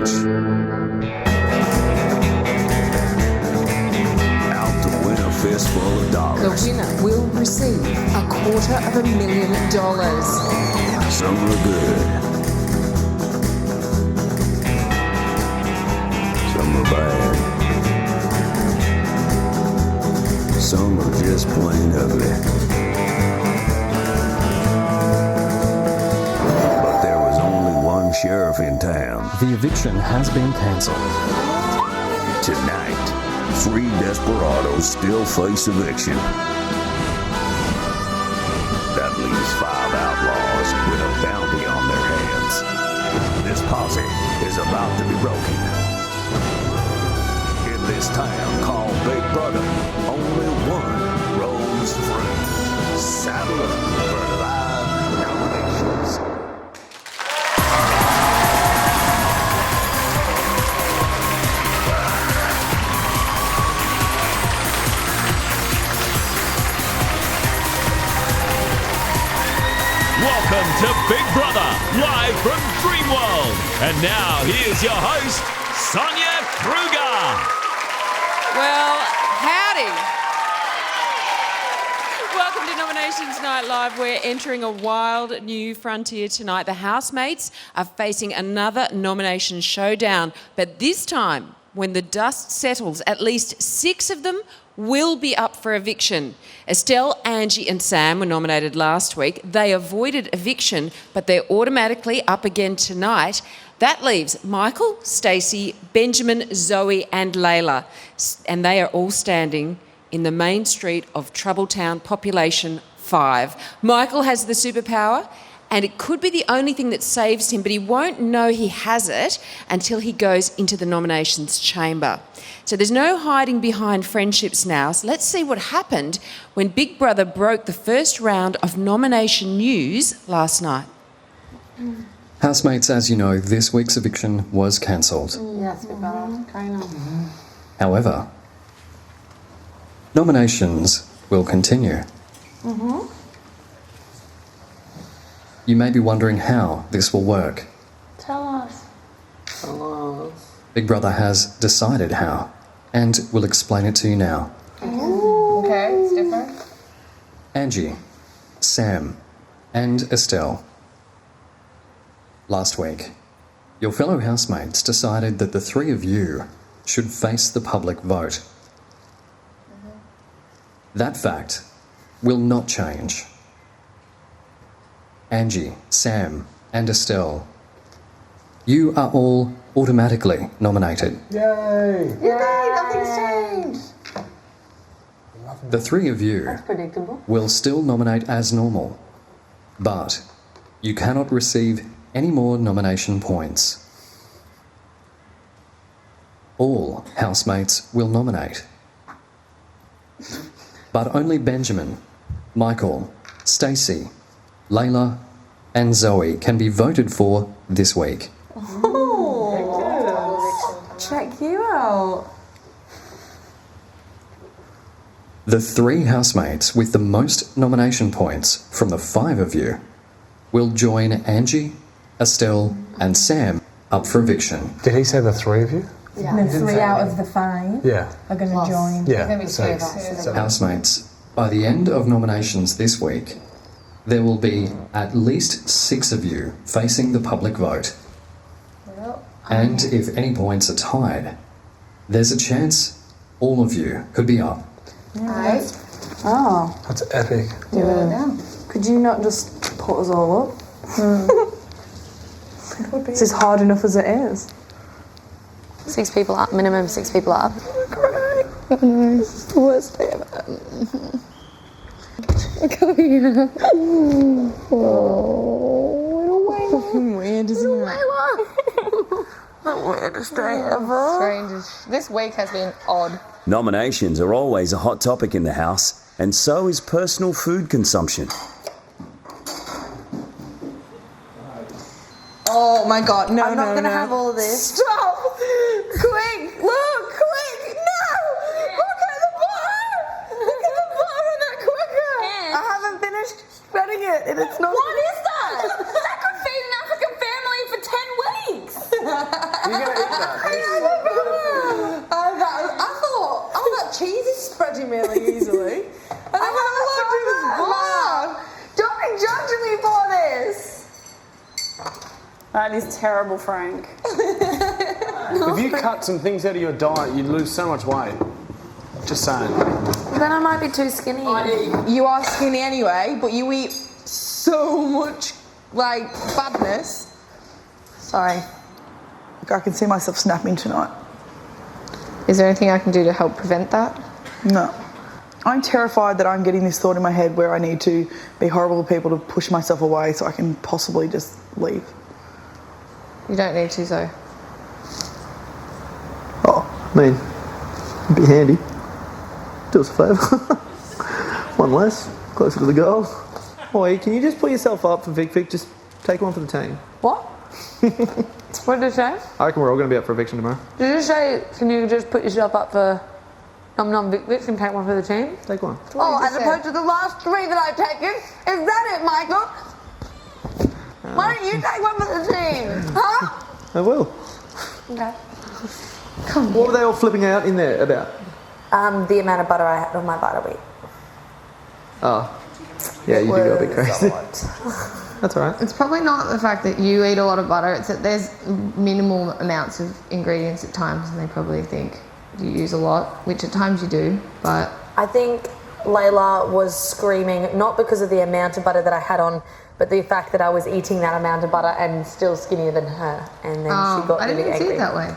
cash. Out to win a fistful of The dollars. winner will receive $250,000. Some are good. Some are bad. Some are just plain ugly. But there was only one sheriff in town. The eviction has been cancelled. Tonight, 3 desperados still face eviction. That leaves 5 outlaws with a bounty on their hands. This posse is about to be broken. In this town called Big Brother, only one rolls free. Saddle up for live nominations. Welcome to Big Brother, live from Dreamworld. And now, here's your host, Sonia Kruger. Well, howdy. Welcome to Nominations Night Live. We're entering a wild new frontier tonight. The housemates are facing another nomination showdown, but this time, when the dust settles, at least 6 of them will be up for eviction. Estelle, Angie and Sam were nominated last week. They avoided eviction, but they're automatically up again tonight. That leaves Michael, Stacy, Benjamin, Zoe and Leila. And they are all standing in the main street of Troubletown, population 5. Michael has the superpower, and it could be the only thing that saves him, but he won't know he has it until he goes into the nominations chamber. So there's no hiding behind friendships now. So let's see what happened when Big Brother broke the first round of nomination news last night. Housemates, as you know, this week's eviction was cancelled. Yes, Big Brother. Kind of. However, nominations will continue. You may be wondering how this will work. Tell us. Big Brother has decided how, and will explain it to you now. Okay, it's different. Angie, Sam, and Estelle. Last week, your fellow housemates decided that the 3 of you should face the public vote. That fact will not change. Angie, Sam, and Estelle, you are all automatically nominated. Yay, nothing's changed. The 3 of you That's predictable. will still nominate as normal, but you cannot receive any more nomination points. All housemates will nominate, but only Benjamin, Michael, Stacy, Leila and Zoe can be voted for this week. Check you out. The 3 housemates with the most nomination points from the 5 of you will join Angie, Estelle and Sam up for eviction. Did he say the 3 of you? Yeah. And then 3 out of the 5 Yeah. are going to join. Yeah. Maybe 2 of us. Housemates, by the end of nominations this week, there will be at least 6 of you facing the public vote. And if any points are tied, there's a chance all of you could be up. Right. Oh, That's epic. could you not just put us all up? This is hard enough as it is. 6 people up, minimum 6 people up. It's the worst day ever. Come here. Oh, weird, isn't it? The weirdest day ever. Strange. This week has been odd. Nominations are always a hot topic in the house, and so is personal food consumption. Oh my god, no, I'm not going to have all of this. Stop! Quick! Look! Quick! No! Look at the bar! Look at the bar on that cooker! And- I haven't finished spreading it, and it's not... What is that? That could feed an African family for 10 weeks. You're That is terrible, Frank. If you cut some things out of your diet, you'd lose so much weight. Just saying. Then I might be too skinny. You are skinny anyway, but you eat so much, like, badness. Sorry. I can see myself snapping tonight. Is there anything I can do to help prevent that? No. I'm terrified that I'm getting this thought in my head where I need to be horrible to people to push myself away so I can possibly just leave. You don't need to, though. Oh, I mean, it'd be handy. Do us a favour. One less, closer to the goal. Oi, can you just put yourself up for Vic? Just take one for the team. What? What did it say? I reckon we're all going to be up for eviction tomorrow. Did you say, can you just put yourself up for Nom Vic Vic and take one for the team? Take one. Oh, as opposed to the last 3 that I've taken? Is that it, Michael? Why don't you take one for the team? Huh? I will. Okay. What were they all flipping out in there about? The amount of butter I had on my butter wheat. Oh, yeah, you do go a bit crazy. That's all right. It's probably not the fact that you eat a lot of butter, it's that there's minimal amounts of ingredients at times and they probably think you use a lot, which at times you do, but... I think Leila was screaming, not because of the amount of butter that I had on, but the fact that I was eating that amount of butter and still skinnier than her. And then she got really angry. I didn't see it that way.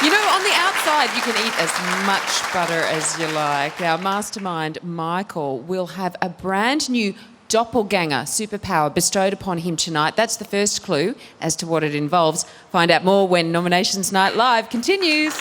You know, on the outside, you can eat as much butter as you like. Our mastermind, Michael, will have a brand new doppelganger superpower bestowed upon him tonight. That's the first clue as to what it involves. Find out more when Nominations Night Live continues.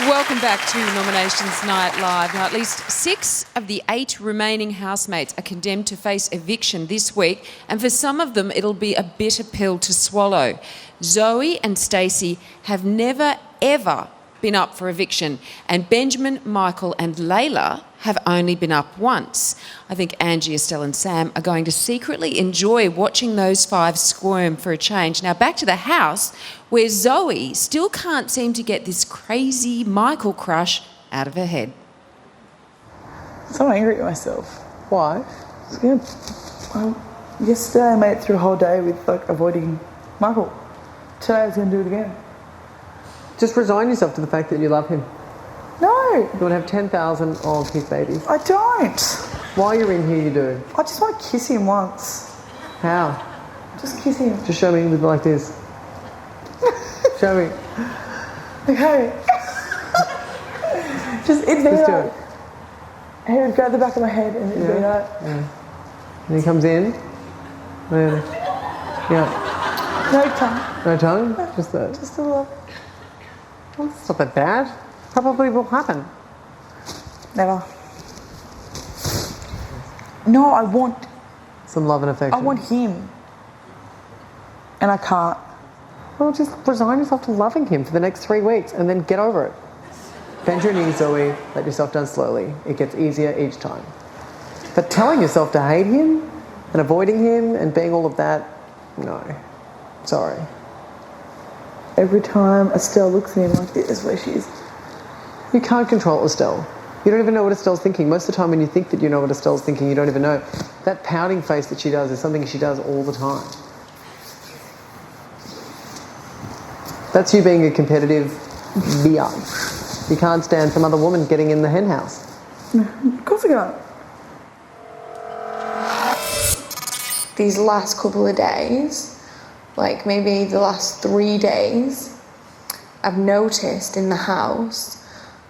Welcome back to Nominations Night Live. Now, at least 6 of the 8 remaining housemates are condemned to face eviction this week, and for some of them, it'll be a bitter pill to swallow. Zoe and Stacy have never, ever been up for eviction, and Benjamin, Michael and Leila have only been up once. I think Angie, Estelle and Sam are going to secretly enjoy watching those 5 squirm for a change. Now back to the house, where Zoe still can't seem to get this crazy Michael crush out of her head. I'm so angry at myself. Why? Yesterday I made it through a whole day with avoiding Michael. Today I was going to do it again. Just resign yourself to the fact that you love him. No! You want to have 10,000 of his babies. I don't. While you're in here, you do. I just want to kiss him once. How? Just kiss him. Just show me with like this. Show me. Okay. Just it'd be Just do like, it. he would grab the back of my head and it'd be like... Yeah. And he comes in. And, yeah. No tongue. No tongue? Just that. Just a little... Well, it's not that bad. Probably will happen. Never. No, I want... Some love and affection. I want him. And I can't. Well, just resign yourself to loving him for the next 3 weeks and then get over it. Bend your knees, Zoe. Let yourself down slowly. It gets easier each time. But telling yourself to hate him and avoiding him and being all of that, no. Sorry. Every time Estelle looks at him like this, where she is... You can't control Estelle. You don't even know what Estelle's thinking. Most of the time when you think that you know what Estelle's thinking, you don't even know. That pouting face that she does is something she does all the time. That's you being a competitive biatch. You can't stand some other woman getting in the hen house. Of course I can't. These last couple of days, like maybe the last 3 days, I've noticed in the house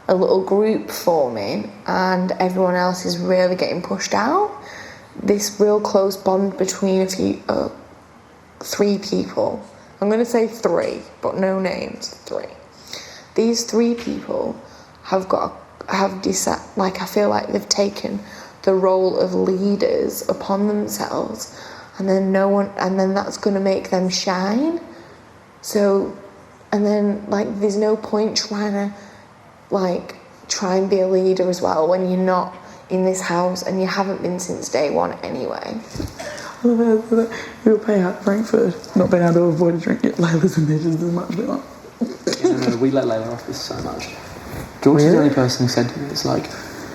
a little group forming and everyone else is really getting pushed out. This real close bond between 3 people. I'm going to say 3, but no names, 3. These 3 people I feel like they've taken the role of leaders upon themselves, and then that's going to make them shine. So, and then there's no point trying to try and be a leader as well when you're not in this house and you haven't been since day 1 anyway. We were paying out Frankfurt, not being able to avoid a drink at Leila's and Measures as much, but No, we let Leila off with so much. George is the only person who said to me, it's like,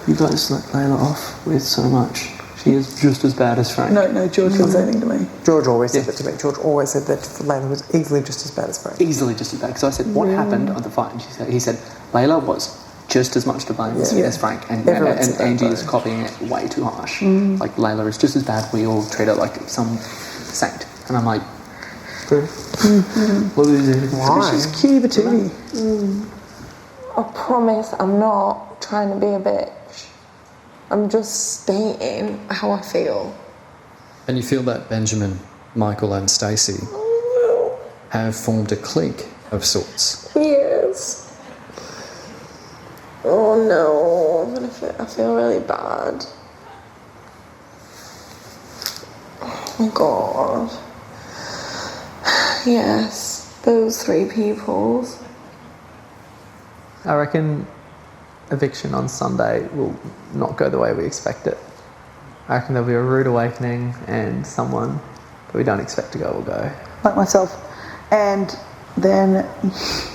you guys let Leila off with so much. She is just as bad as Frank. No, George didn't say anything to me. George always said that to me. George always said that Leila was easily just as bad as Frank. Easily just as bad. Because I said, what happened on the fight? And he said, Leila was just as much to blame as Frank. And Angie is copying it way too harsh. Like, Leila is just as bad. We all treat her like some saint. And I'm like, what is it? Why? She's cutie patootie. I promise I'm not trying to be a bitch. I'm just stating how I feel. And you feel that Benjamin, Michael and Stacy have formed a clique of sorts. Yes. Oh no, I feel really bad. Oh my god. Yes, those 3 people. I reckon eviction on Sunday will not go the way we expect it. I reckon there'll be a rude awakening and someone that we don't expect to go will go. Like myself. And then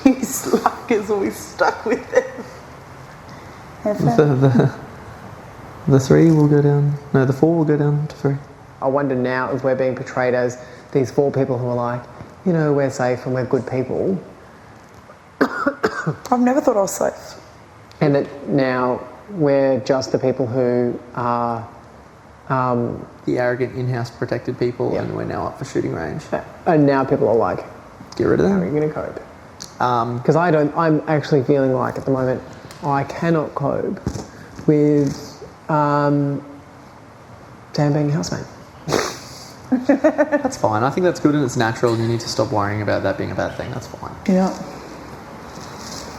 you slackers will be stuck with them. The 3 will go down. No, the 4 will go down to 3. I wonder now if we're being portrayed as these 4 people who are like, you know, we're safe and we're good people. I've never thought I was safe. And that now we're just the people who are The arrogant in-house protected people, and we're now up for shooting range. and now people are like, Get rid of how are them. you going to cope? Because I'm actually feeling like at the moment I cannot cope with Sam being a housemate. That's fine. I think that's good and it's natural. You need to stop worrying about that being a bad thing. That's fine. Yeah.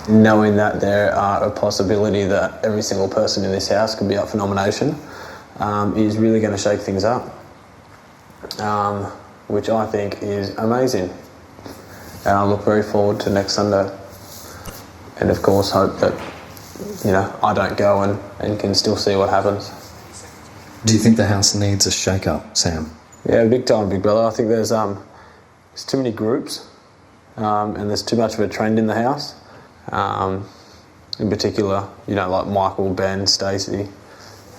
Knowing that there are a possibility that every single person in this house could be up for nomination is really going to shake things up, which I think is amazing. And I look very forward to next Sunday. And of course hope that, I don't go and can still see what happens. Do you think the house needs a shake-up, Sam? Yeah, big time, big brother. I think there's too many groups and there's too much of a trend in the house. In particular, like Michael, Ben, Stacy,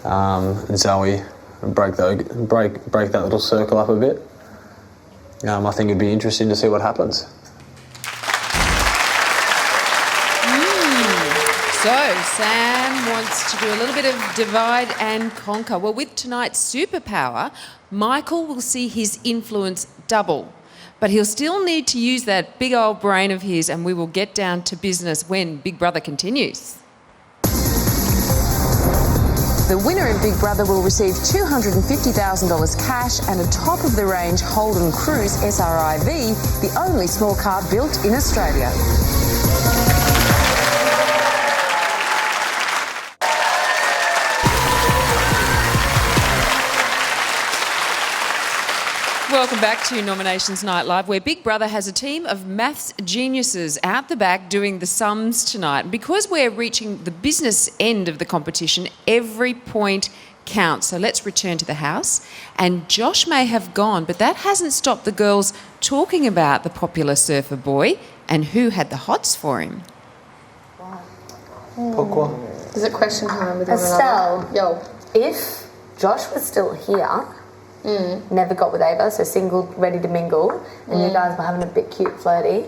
and Zoe, and break that little circle up a bit. I think it'd be interesting to see what happens. So, Sam wants to do a little bit of divide and conquer. Well, with tonight's superpower, Michael will see his influence double. But he'll still need to use that big old brain of his, and we will get down to business when Big Brother continues. The winner in Big Brother will receive $250,000 cash and a top-of-the-range Holden Cruise SRIV, the only small car built in Australia. Welcome back to Nominations Night Live, where Big Brother has a team of maths geniuses out the back doing the sums tonight. And because we're reaching the business end of the competition, every point counts. So let's return to the house. And Josh may have gone, but that hasn't stopped the girls talking about the popular surfer boy and who had the hots for him. Pourquoi? Is it question time with Estelle, Yo. if Josh was still here, never got with Ava, so single, ready to mingle, and you guys were having a bit cute flirty,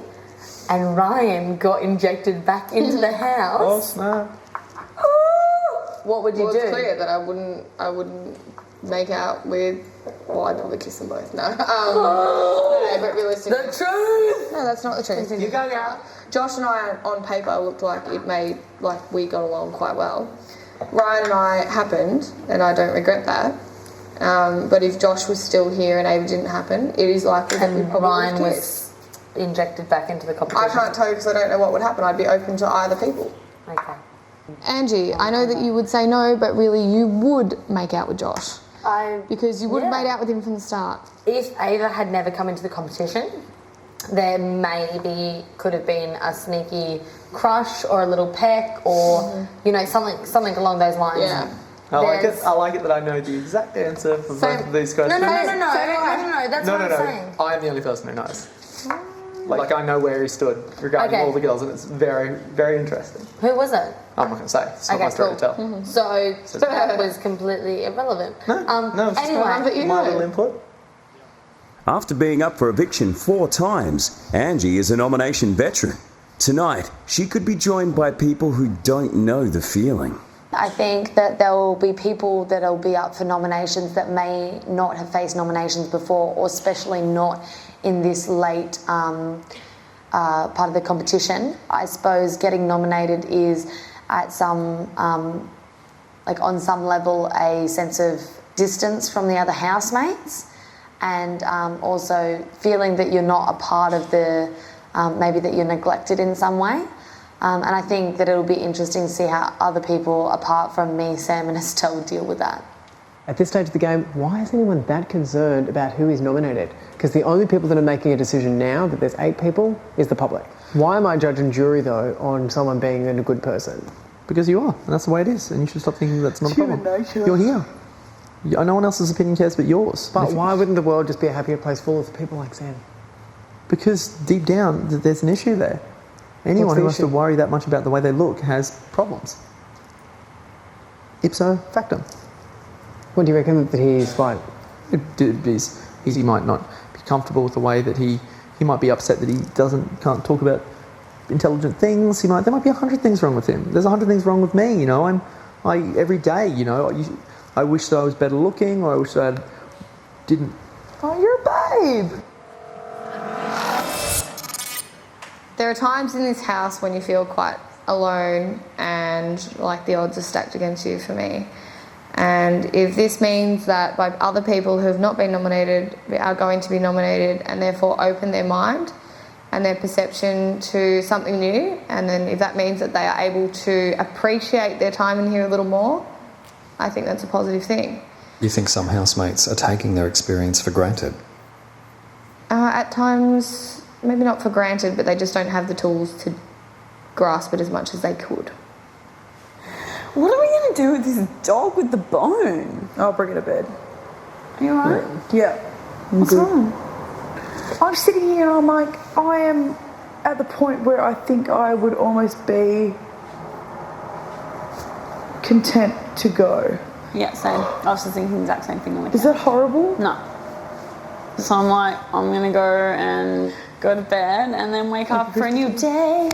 and Ryan got injected back into the house. Oh, snap. What would you Well, do? it's clear that I wouldn't make out with. Well, I'd probably kiss them both. No, no, but realistically, The truth. no, that's not the truth. You go out. Josh and I, on paper, looked like we got along quite well. Ryan and I happened, and I don't regret that. But if Josh was still here and Ava didn't happen, it is likely that we And probably Ryan would kiss. was injected back into the I competition. can't tell you because I don't know what would happen. I'd be open to either people. Okay. Angie, I know that you would say no, but really you would make out with Josh. Because you would have made out with him from the start. If Ava had never come into the competition, there maybe could have been a sneaky crush or a little peck or, something along those lines. Yeah. I like it that I know the exact answer for both of these questions. No, that's what I'm saying. I am the only person who knows. Like I know where he stood regarding all the girls, and it's very, very interesting. Who was it? I'm not going to say. It's not my story to tell. So that was completely irrelevant. No, it's anyway, my little input. After being up for eviction 4 times, Angie is a nomination veteran. Tonight, she could be joined by people who don't know the feeling. I think that there will be people that will be up for nominations that may not have faced nominations before, or especially not in this late part of the competition. I suppose getting nominated is at some, like on some level, a sense of distance from the other housemates, and also feeling that you're not a part of the, maybe that you're neglected in some way. And I think that it'll be interesting to see how other people, apart from me, Sam and Estelle, deal with that. At this stage of the game, why is anyone that concerned about who is nominated? Because the only people that are making a decision now, that there's 8 people, is the public. Why am I judge and jury, though, on someone being a good person? Because you are, and that's the way it is, and you should stop thinking that's not a problem. You're here. No one else's opinion cares but yours. But why wouldn't the world just be a happier place full of people like Sam? Because deep down, there's an issue there. Anyone who has to worry that much about the way they look has problems. Ipso facto. What do you reckon that he's fine? He might not be comfortable with the way that he might be upset that he can't talk about intelligent things. There might be 100 things wrong with him. There's 100 things wrong with me. Every day. I wish that I was better looking, or I wish that I didn't. Oh, you're a babe. There are times in this house when you feel quite alone and like the odds are stacked against you for me. And if this means that like other people who have not been nominated are going to be nominated and therefore open their mind and their perception to something new, and then if that means that they are able to appreciate their time in here a little more, I think that's a positive thing. You think some housemates are taking their experience for granted? At times, maybe not for granted, but they just don't have the tools to grasp it as much as they could. What are we going to do with this dog with the bone? I'll bring it to bed. Are you alright? Yeah. What's wrong? I'm sitting here and I'm like, I am at the point where I think I would almost be content to go. Yeah, same. I was just thinking the exact same thing on the couch. Is that horrible? No. So I'm like, I'm going to go and go to bed and then wake up for a new day.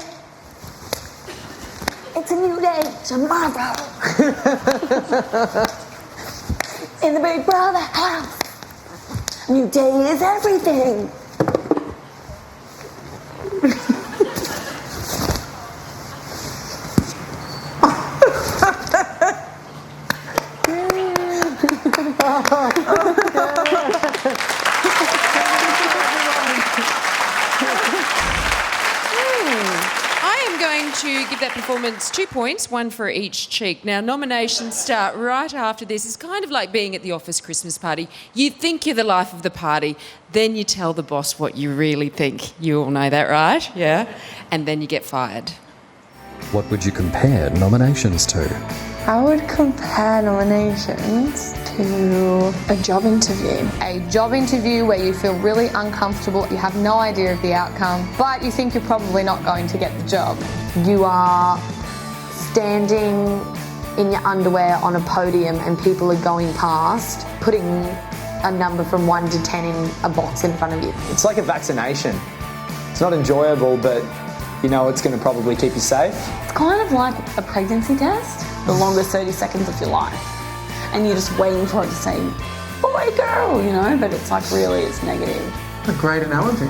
It's a new day tomorrow. In the Big Brother house. New day is everything. To give that performance 2 points, 1 for each cheek. Now, nominations start right after this. It's kind of like being at the office Christmas party. You think you're the life of the party, then you tell the boss what you really think. You all know that, right? Yeah? And then you get fired. What would you compare nominations to? I would compare nominations to a job interview. A job interview where you feel really uncomfortable, you have no idea of the outcome, but you think you're probably not going to get the job. You are standing in your underwear on a podium and people are going past, putting a number from 1 to 10 in a box in front of you. It's like a vaccination. It's not enjoyable, but you know it's going to probably keep you safe. It's kind of like a pregnancy test, the longest 30 seconds of your life. And you're just waiting for it to say, boy, girl, but it's like really, it's negative. A great analogy.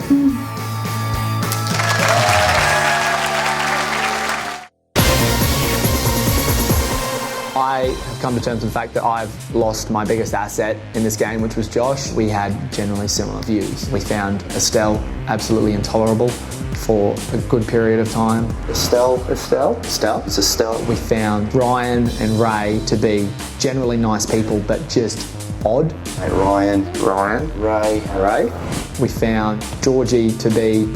I have come to terms with the fact that I've lost my biggest asset in this game, which was Josh. We had generally similar views. We found Estelle absolutely intolerable for a good period of time. Estelle? It's Estelle. We found Ryan and Ray to be generally nice people, but just odd. Hey, Ryan, Ray. We found Georgie to be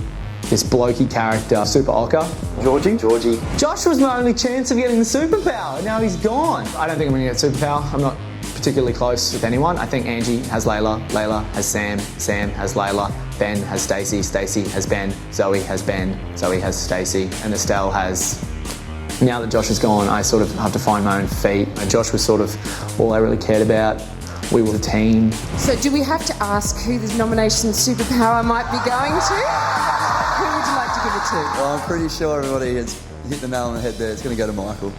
this blokey character, super ochre. Georgie. Josh was my only chance of getting the superpower. Now he's gone. I don't think I'm going to get superpower. I'm not particularly close with anyone. I think Angie has Leila, Leila has Sam, Sam has Leila. Ben has Stacy, Stacy has Ben, Zoe has Ben, Zoe has Stacy, and Estelle has... Now that Josh is gone, I sort of have to find my own feet. And Josh was sort of all I really cared about. We were a team. So do we have to ask who the nomination superpower might be going to? Who would you like to give it to? Well, I'm pretty sure everybody has hit the nail on the head there. It's going to go to Michael.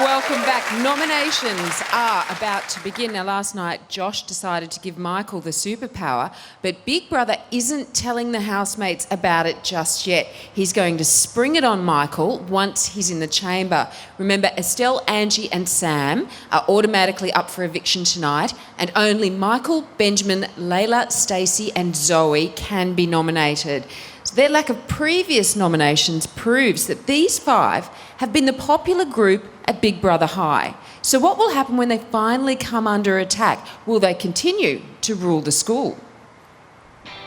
Welcome back. Nominations are about to begin. Now, last night, Josh decided to give Michael the superpower, but Big Brother isn't telling the housemates about it just yet. He's going to spring it on Michael once he's in the chamber. Remember, Estelle, Angie and Sam are automatically up for eviction tonight, and only Michael, Benjamin, Leila, Stacy and Zoe can be nominated. So their lack of previous nominations proves that these 5 have been the popular group at Big Brother High. So what will happen when they finally come under attack? Will they continue to rule the school?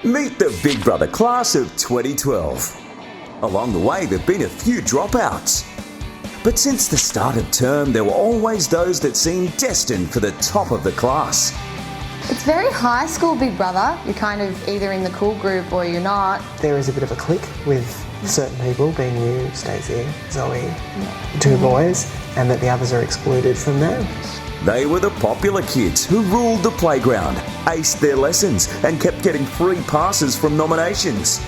Meet the Big Brother class of 2012. Along the way, there have been a few dropouts. But since the start of term, there were always those that seemed destined for the top of the class. It's very high school Big Brother. You're kind of either in the cool group or you're not. There is a bit of a clique with certain people, being you, Stacy, Zoe, the 2 boys, and that the others are excluded from that. They were the popular kids who ruled the playground, aced their lessons, and kept getting free passes from nominations.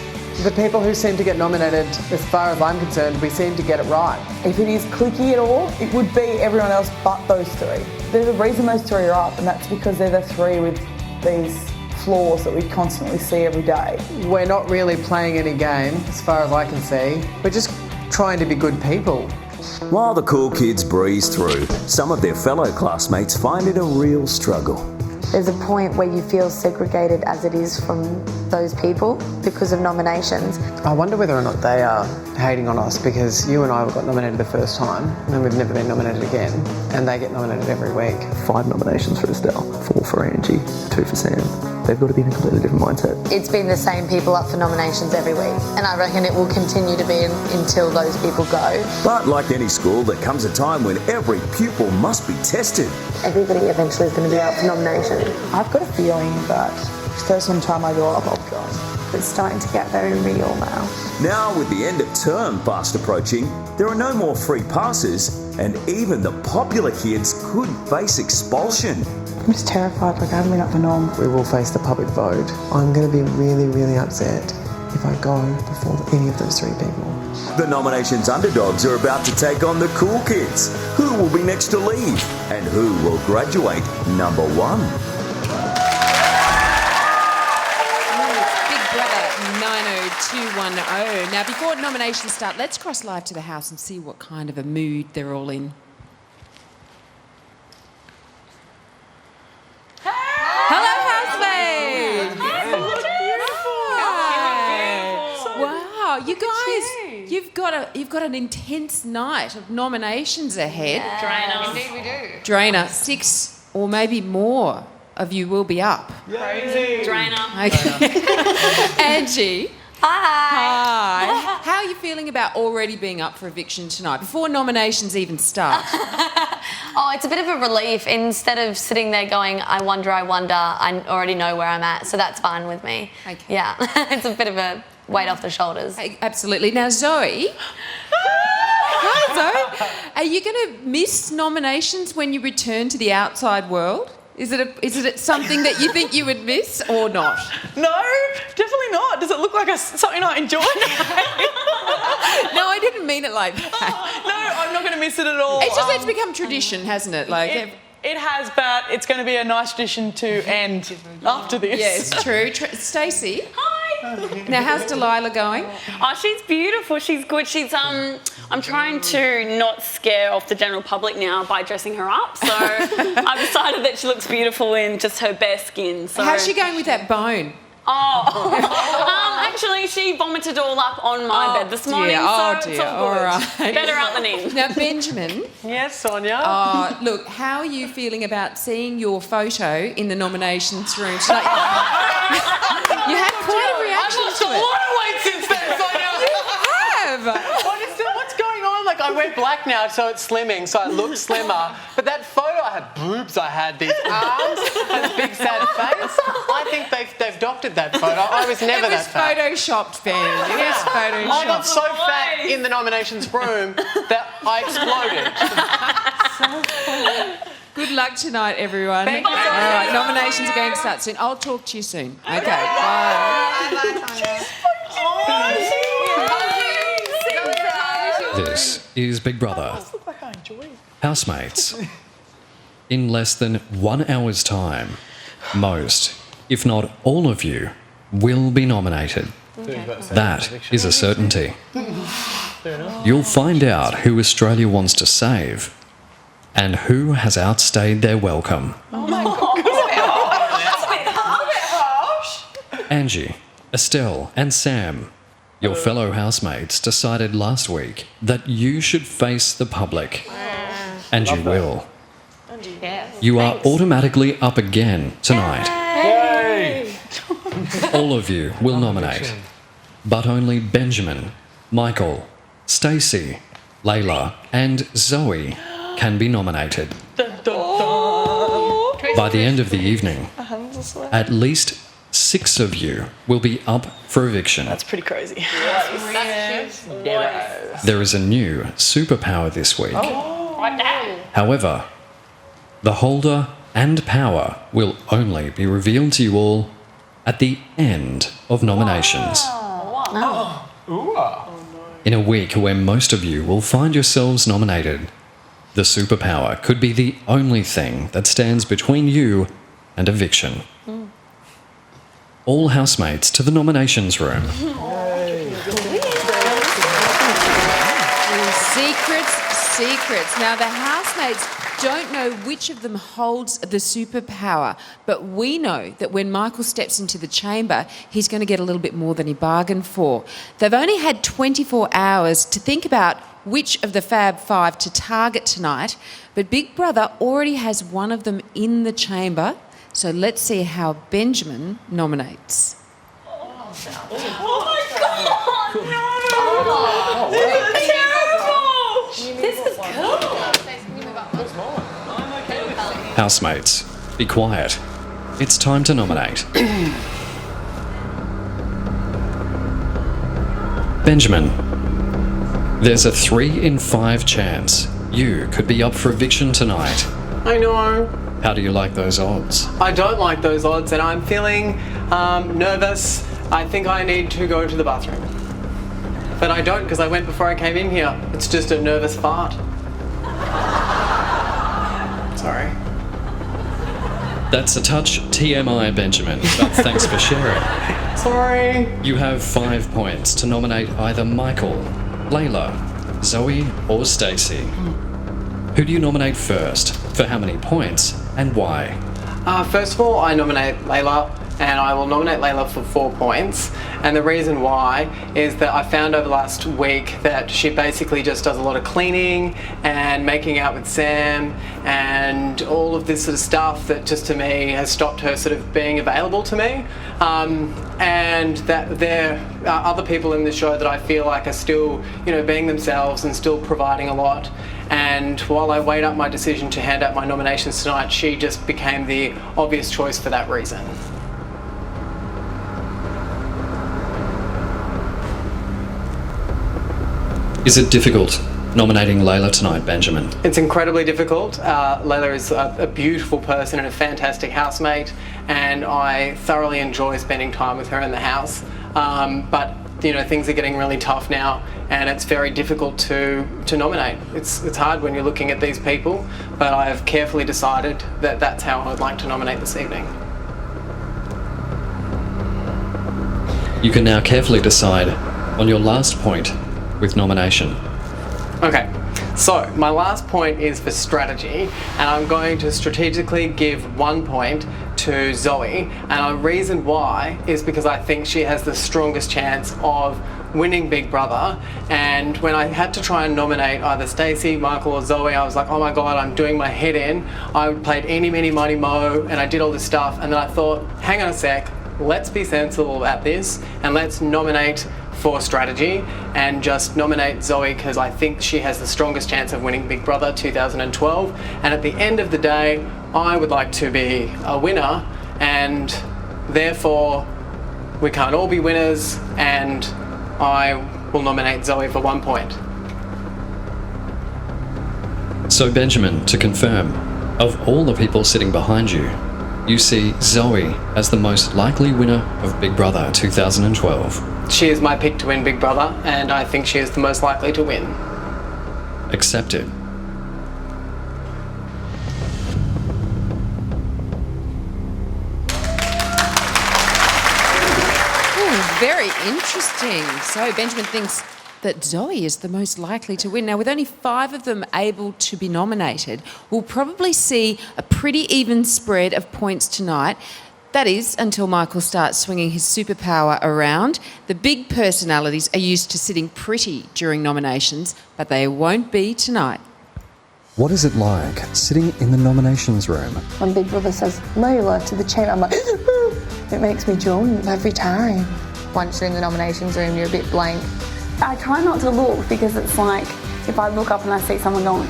The people who seem to get nominated, as far as I'm concerned, we seem to get it right. If it is cliquey at all, it would be everyone else but those 3. There's a reason those 3 are up, and that's because they're the 3 with these flaws that we constantly see every day. We're not really playing any game, as far as I can see. We're just trying to be good people. While the cool kids breeze through, some of their fellow classmates find it a real struggle. There's a point where you feel segregated as it is from those people because of nominations. I wonder whether or not they are hating on us, because you and I got nominated the first time and then we've never been nominated again, and they get nominated every week. 5 nominations for Estelle, 4 for Angie, 2 for Sam. They've got to be in a completely different mindset. It's been the same people up for nominations every week, and I reckon it will continue to be until those people go. But like any school, there comes a time when every pupil must be tested. Everybody eventually is going to be up for nomination. I've got a feeling that if there's some time I go up, I'll go. It's starting to get very real now. Now, with the end of term fast approaching, there are no more free passes, and even the popular kids could face expulsion. I'm just terrified, like I haven't been up for nom. We will face the public vote. I'm going to be really, really upset if I go before any of those 3 people. The nominations underdogs are about to take on the cool kids. Who will be next to leave? And who will graduate number 1? Big Brother 90210. Now, before nominations start, let's cross live to the house and see what kind of a mood they're all in. Hello, housemates! Hi. Wow, you guys, you've got an intense night of nominations ahead. Drainer. Indeed we do. Drainer, 6 or maybe more of you will be up. Crazy. Drainer. Okay. Angie. Hi. Hi. How are you feeling about already being up for eviction tonight, before nominations even start? Oh, it's a bit of a relief. Instead of sitting there going, I wonder, I already know where I'm at. So that's fine with me. Okay. Yeah, it's a bit of a weight off the shoulders. Absolutely. Now, Zoe. Hi, Zoe. Are you going to miss nominations when you return to the outside world? Is it something that you think you would miss or not? No, definitely not. Does it look like something I enjoy? No, I didn't mean it like that. No, I'm not going to miss it at all. It's become tradition, hasn't it? It has, but it's going to be a nice tradition to end after this. Yes, true. Stacey. Hi. Now, how's Leila going? Oh, she's beautiful. She's good. I'm trying to not scare off the general public now by dressing her up. So I've decided that she looks beautiful in just her bare skin. So how's she going with that bone? Actually, she vomited all up on my bed this morning, so it's all good. All right. Better out than in. Now, Benjamin. Yes, Sonia. Look, how are you feeling about seeing your photo in the nominations room tonight? You had quite a reaction to it. I've lost a lot of weight since then, Sonia. You have. What's going on? Like, I'm went black now, so it's slimming, so it looks slimmer. But that photo, I had boobs, I had these arms, and a big sad face. I think they've doctored that photo. I was never that fat. It was photoshopped, Ben. It was photoshopped. I got so fat in the nominations room that I exploded. Good luck tonight, everyone. Thank you. All right, nominations are going to start soon. I'll talk to you soon. Okay, bye. This is Big Brother. Housemates. In less than 1 hour's time, most, if not all of you, will be nominated. That is a certainty. You'll find out who Australia wants to save and who has outstayed their welcome. Oh my God. That's a bit harsh. Angie, Estelle and Sam, your fellow housemates, decided last week that you should face the public. And you will. You are automatically up again tonight. Yay! All of you will nominate, but only Benjamin, Michael, Stacy, Leila and Zoe can be nominated. By the end of the evening, at least 6 of you will be up for eviction. That's pretty crazy. There is a new superpower this week. However, the holder and power will only be revealed to you all at the end of nominations. In a week where most of you will find yourselves nominated, the superpower could be the only thing that stands between you and eviction. All housemates to the nominations room. Secrets. Now, the housemates don't know which of them holds the superpower, but we know that when Michael steps into the chamber, he's going to get a little bit more than he bargained for. They've only had 24 hours to think about which of the Fab Five to target tonight, but Big Brother already has one of them in the chamber, so let's see how Benjamin nominates. Oh my God! No! This is terrible! This is cool! Housemates, be quiet. It's time to nominate. Benjamin, there's a 3 in 5 chance you could be up for eviction tonight. I know. How do you like those odds? I don't like those odds and I'm feeling nervous. I think I need to go to the bathroom. But I don't because I went before I came in here. It's just a nervous fart. Sorry. That's a touch TMI, Benjamin, but thanks for sharing. Sorry. You have 5 points to nominate either Michael, Leila, Zoe or Stacy. Who do you nominate first? For how many points and why? First of all, I nominate Leila, and I will nominate Leila for 4 points. And the reason why is that I found over last week that she basically just does a lot of cleaning and making out with Sam and all of this sort of stuff that just to me has stopped her sort of being available to me. And that there are other people in the show that I feel like are still, being themselves and still providing a lot. And while I weighed up my decision to hand out my nominations tonight, she just became the obvious choice for that reason. Is it difficult nominating Leila tonight, Benjamin? It's incredibly difficult. Leila is a beautiful person and a fantastic housemate, and I thoroughly enjoy spending time with her in the house. But things are getting really tough now, and it's very difficult to nominate. It's hard when you're looking at these people, but I have carefully decided that that's how I'd like to nominate this evening. You can now carefully decide on your last point with nomination. Okay, so my last point is for strategy, and I'm going to strategically give 1 point to Zoe, and the reason why is because I think she has the strongest chance of winning Big Brother. And when I had to try and nominate either Stacy, Michael or Zoe, I was like, oh my God, I'm doing my head in. I played eeny, meeny, miny, mo, and I did all this stuff, and then I thought, hang on a sec, let's be sensible about this and let's nominate for strategy and just nominate Zoe because I think she has the strongest chance of winning Big Brother 2012. And at the end of the day, I would like to be a winner, and therefore we can't all be winners, and I will nominate Zoe for 1 point. So Benjamin, to confirm, of all the people sitting behind you, you see Zoe as the most likely winner of Big Brother 2012. She is my pick to win Big Brother, and I think she is the most likely to win. Accepted. Very interesting. So Benjamin thinks that Zoe is the most likely to win. Now, with only 5 of them able to be nominated, we'll probably see a pretty even spread of points tonight. That is, until Michael starts swinging his superpower around. The big personalities are used to sitting pretty during nominations, but they won't be tonight. What is it like sitting in the nominations room? When Big Brother says Leila to the chamber, I'm like, it makes me jump every time. Once you're in the nominations room, you're a bit blank. I try not to look because it's like, if I look up and I see someone going,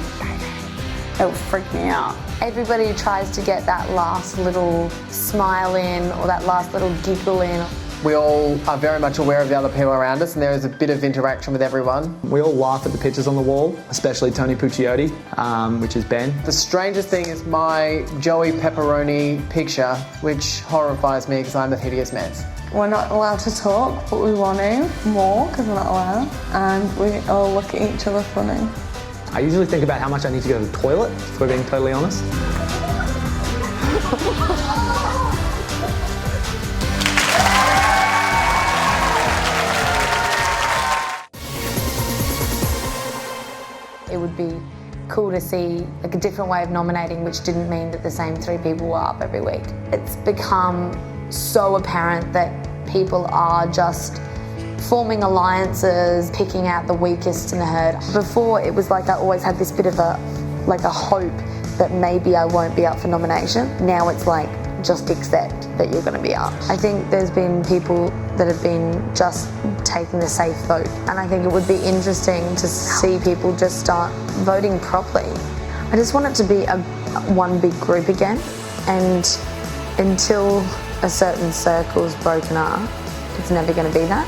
it'll freak me out. Everybody tries to get that last little smile in or that last little giggle in. We all are very much aware of the other people around us, and there is a bit of interaction with everyone. We all laugh at the pictures on the wall, especially Tony Puccioti, which is Ben. The strangest thing is my Joey Pepperoni picture, which horrifies me because I'm a hideous mess. We're not allowed to talk, but we want to more because we're not allowed. And we all look at each other funny. I usually think about how much I need to go to the toilet, if we're being totally honest. It would be cool to see like a different way of nominating, which didn't mean that the same 3 people were up every week. It's become so apparent that people are just forming alliances, picking out the weakest in the herd. Before, it was like I always had this bit of a hope that maybe I won't be up for nomination. Now it's like, just accept that you're going to be up. I think there's been people that have been just taking the safe vote, and I think it would be interesting to see people just start voting properly. I just want it to be one big group again, and until a certain circle's broken up, it's never going to be that.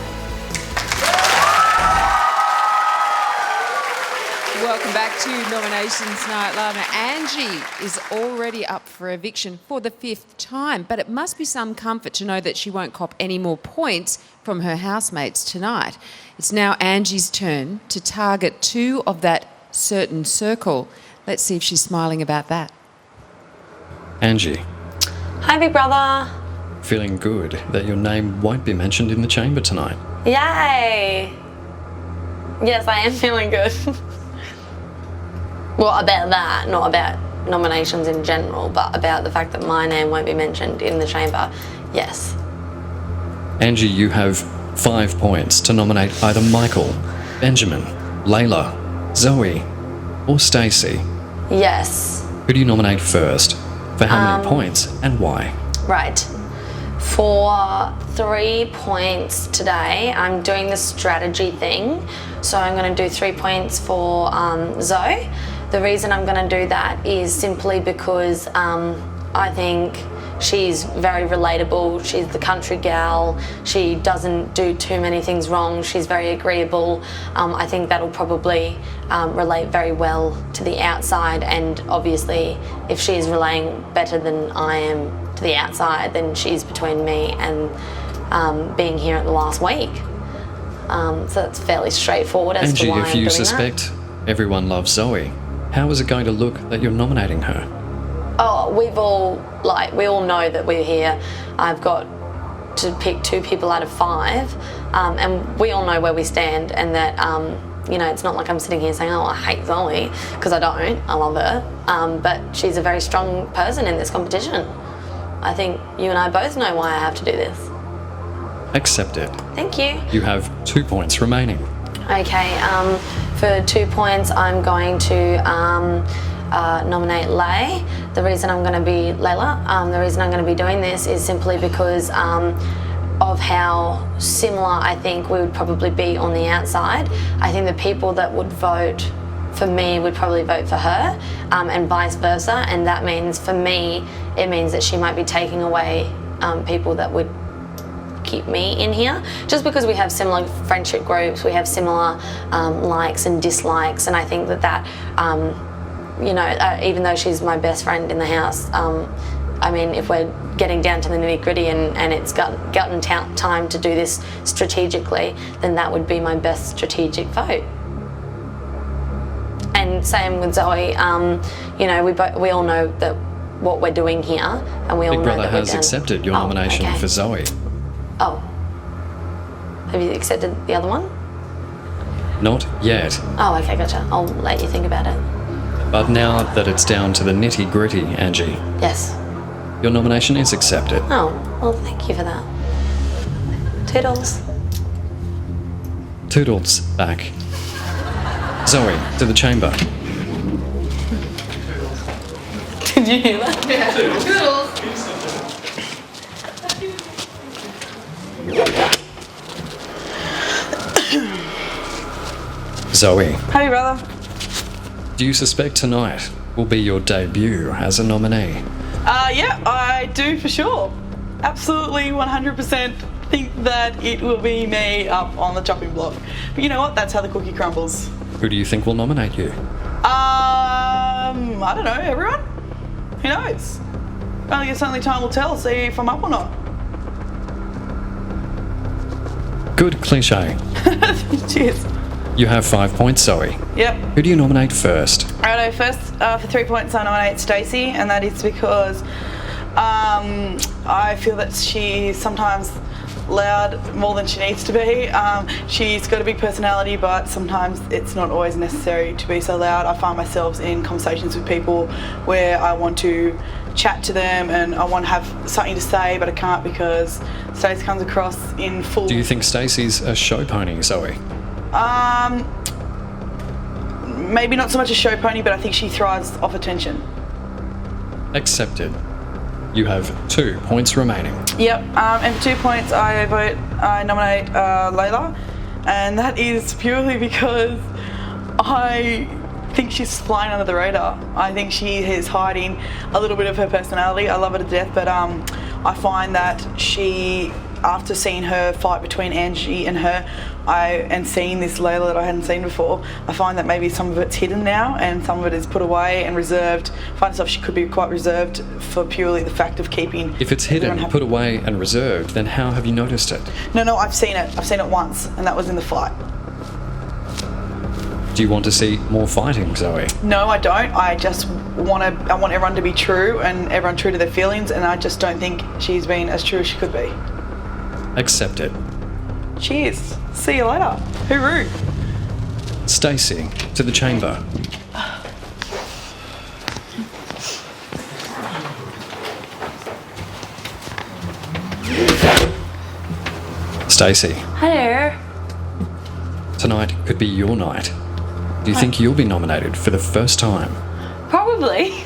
Welcome back to Nominations Night Live. Now, Angie is already up for eviction for the 5th time, but it must be some comfort to know that she won't cop any more points from her housemates tonight. It's now Angie's turn to target 2 of that certain circle. Let's see if she's smiling about that. Angie, Hi, Big Brother. feeling good that your name won't be mentioned in the chamber tonight. Yay. Yes, I am feeling good. Well, about that, not about nominations in general, but about the fact that my name won't be mentioned in the chamber, yes. Angie, you have 5 points to nominate either Michael, Benjamin, Leila, Zoe, or Stacy. Yes. Who do you nominate first? For how many points and why? Right. For 3 points today, I'm doing the strategy thing. So I'm going to do 3 points for Zoe. The reason I'm going to do that is simply because I think she's very relatable. She's the country gal. She doesn't do too many things wrong. She's very agreeable. I think that'll probably relate very well to the outside, and obviously if she's relaying better than I am to the outside, then she's between me and being here at the last week. So that's fairly straightforward as Angie, to why I'm if doing you that. suspect everyone loves Zoe, how is it going to look that you're nominating her? Oh, we all know that we're here. I've got to pick 2 people out of 5, and we all know where we stand, and that, it's not like I'm sitting here saying, oh, I hate Zoe, because I don't. I love her. But she's a very strong person in this competition. I think you and I both know why I have to do this. Accepted. Thank you. You have 2 points remaining. Okay, for 2 points, I'm going to nominate Lay. The reason I'm going to be Leila, the reason I'm going to be doing this is simply because of how similar I think we would probably be on the outside. I think the people that would vote for me would probably vote for her, and vice versa, and that means for me, it means that she might be taking away people that would keep me in here, just because we have similar friendship groups, we have similar likes and dislikes, and I think that you know, even though she's my best friend in the house, I mean, if we're getting down to the nitty-gritty and it's gotten time to do this strategically, then that would be my best strategic vote. And same with Zoe, you know, we all know that what we're doing here, and we all Big know Brother that has we're accepted your nomination okay. for Zoe. Oh. Have you accepted the other one? Not yet. Oh, okay, gotcha. I'll let you think about it. But now that it's down to the nitty-gritty, Angie, Yes. your nomination is accepted. Oh, well, thank you for that. Toodles. Toodles back. Zoe, to the chamber. Did you hear that? Yeah. Toodles. Zoe, Hey, brother. do you suspect tonight will be your debut as a nominee? Yeah, I do for sure. Absolutely 100% think that it will be me up on the chopping block. But you know what? That's how the cookie crumbles. Who do you think will nominate you? I don't know, everyone? Who knows? I guess only time will tell, see if I'm up or not. Good cliche. Cheers. You have 5 points, Zoe. Yep. Who do you nominate first? Righto, first for 3 points I nominate Stacy, and that is because I feel that she's sometimes loud more than she needs to be. She's got a big personality, but sometimes it's not always necessary to be so loud. I find myself in conversations with people where I want to chat to them and I want to have something to say, but I can't because Stacey comes across in full... Do you think Stacey's a show pony, Zoe? Maybe not so much a show pony, but I think she thrives off attention. Accepted. You have 2 points remaining. Yep, and for 2 points I nominate Leila, and that is purely because I think she's flying under the radar. I think she is hiding a little bit of her personality. I love her to death, but I find that she, after seeing her fight between Angie and her, and seeing this Leila that I hadn't seen before, I find that maybe some of it's hidden now and some of it is put away and reserved. I find myself she could be quite reserved for purely the fact of keeping... If it's hidden, put away and reserved, then how have you noticed it? No, I've seen it. I've seen it once, and that was in the fight. Do you want to see more fighting, Zoe? No, I don't. I just want everyone to be true and everyone true to their feelings, and I just don't think she's been as true as she could be. Accepted. Cheers. See you later. Hooroo. Stacy, to the chamber. Stacy, Hello. tonight could be your night. Do you think you'll be nominated for the first time? Probably.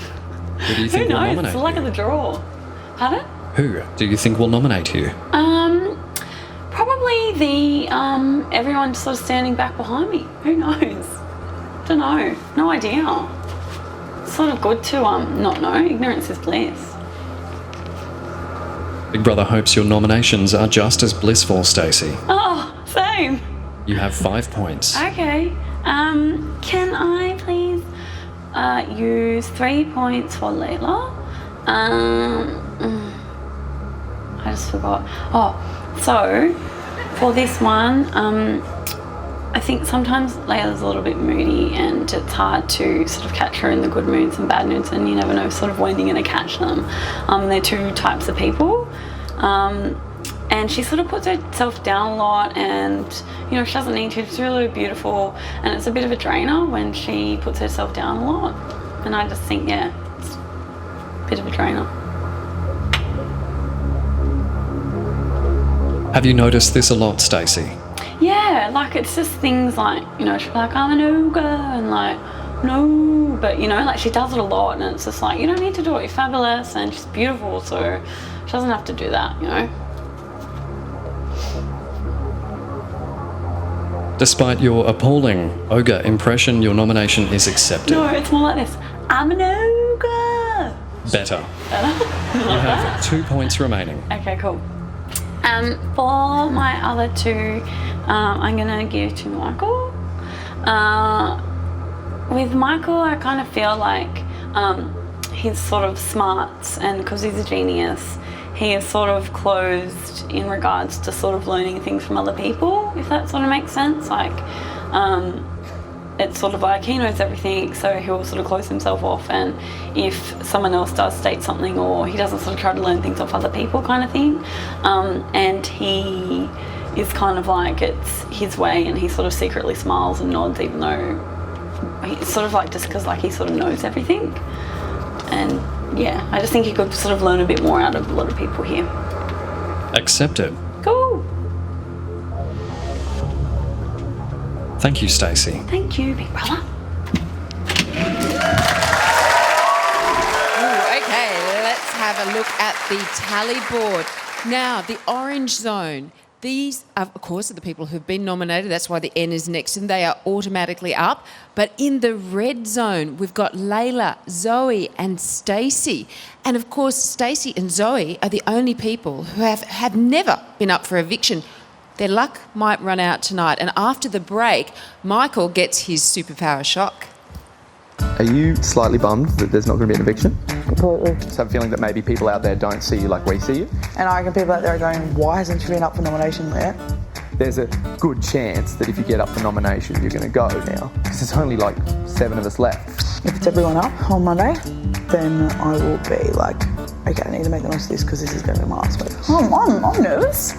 Who do you think Who will knows? nominate It's the luck of the draw. Pardon? Who do you think will nominate you? Probably the everyone sort of standing back behind me. Who knows? Don't know. No idea. It's sort of good to not know. Ignorance is bliss. Big Brother hopes your nominations are just as blissful, Stacy. Oh, same. You have 5 points. Okay. Can I please use 3 points for Leila? I just forgot. Oh, so for this one, I think sometimes Leila's a little bit moody and it's hard to sort of catch her in the good moods and bad moods, and you never know sort of when you're going to catch them. They're 2 types of people. And she sort of puts herself down a lot, and you know, she doesn't need to. She's really beautiful, and it's a bit of a drainer when she puts herself down a lot. And I just think, yeah, it's a bit of a drainer. Have you noticed this a lot, Stacy? Yeah, like it's just things like, you know, she's like, I'm an ogre, and like, no, but you know, like she does it a lot, and it's just like, you don't need to do it, you're fabulous, and she's beautiful, so she doesn't have to do that, you know. Despite your appalling ogre impression, your nomination is accepted. No, it's more like this. I'm an ogre. Better. Better? You have 2 points remaining. Okay, cool. For my other two, I'm gonna give to Michael. With Michael, I kind of feel like he's sort of smart, and because he's a genius, he is sort of closed in regards to sort of learning things from other people, if that sort of makes sense. Like, it's sort of like he knows everything, so he'll sort of close himself off, and if someone else does state something, or he doesn't sort of try to learn things off other people kind of thing, and he is kind of like, it's his way, and he sort of secretly smiles and nods even though he's sort of like, just because like he sort of knows everything. And yeah, I just think he could sort of learn a bit more out of a lot of people here. Accepted. Cool. Thank you, Stacy. Thank you, big brother. Ooh, okay, let's have a look at the tally board. Now, the orange zone. These, of course, are the people who've been nominated. That's why the N is next to them. They are automatically up. But in the red zone, we've got Leila, Zoe and Stacy. And, of course, Stacy and Zoe are the only people who have never been up for eviction. Their luck might run out tonight. And after the break, Michael gets his superpower shock. Are you slightly bummed that there's not going to be an eviction? Completely. Just have a feeling that maybe people out there don't see you like we see you? And I reckon people out there are going, why hasn't she been up for nomination yet? There's a good chance that if you get up for nomination, you're going to go now. Because there's only like 7 of us left. If it's everyone up on Monday, then I will be like, okay, I need to make the most of this because this is going to be my last week. I'm nervous.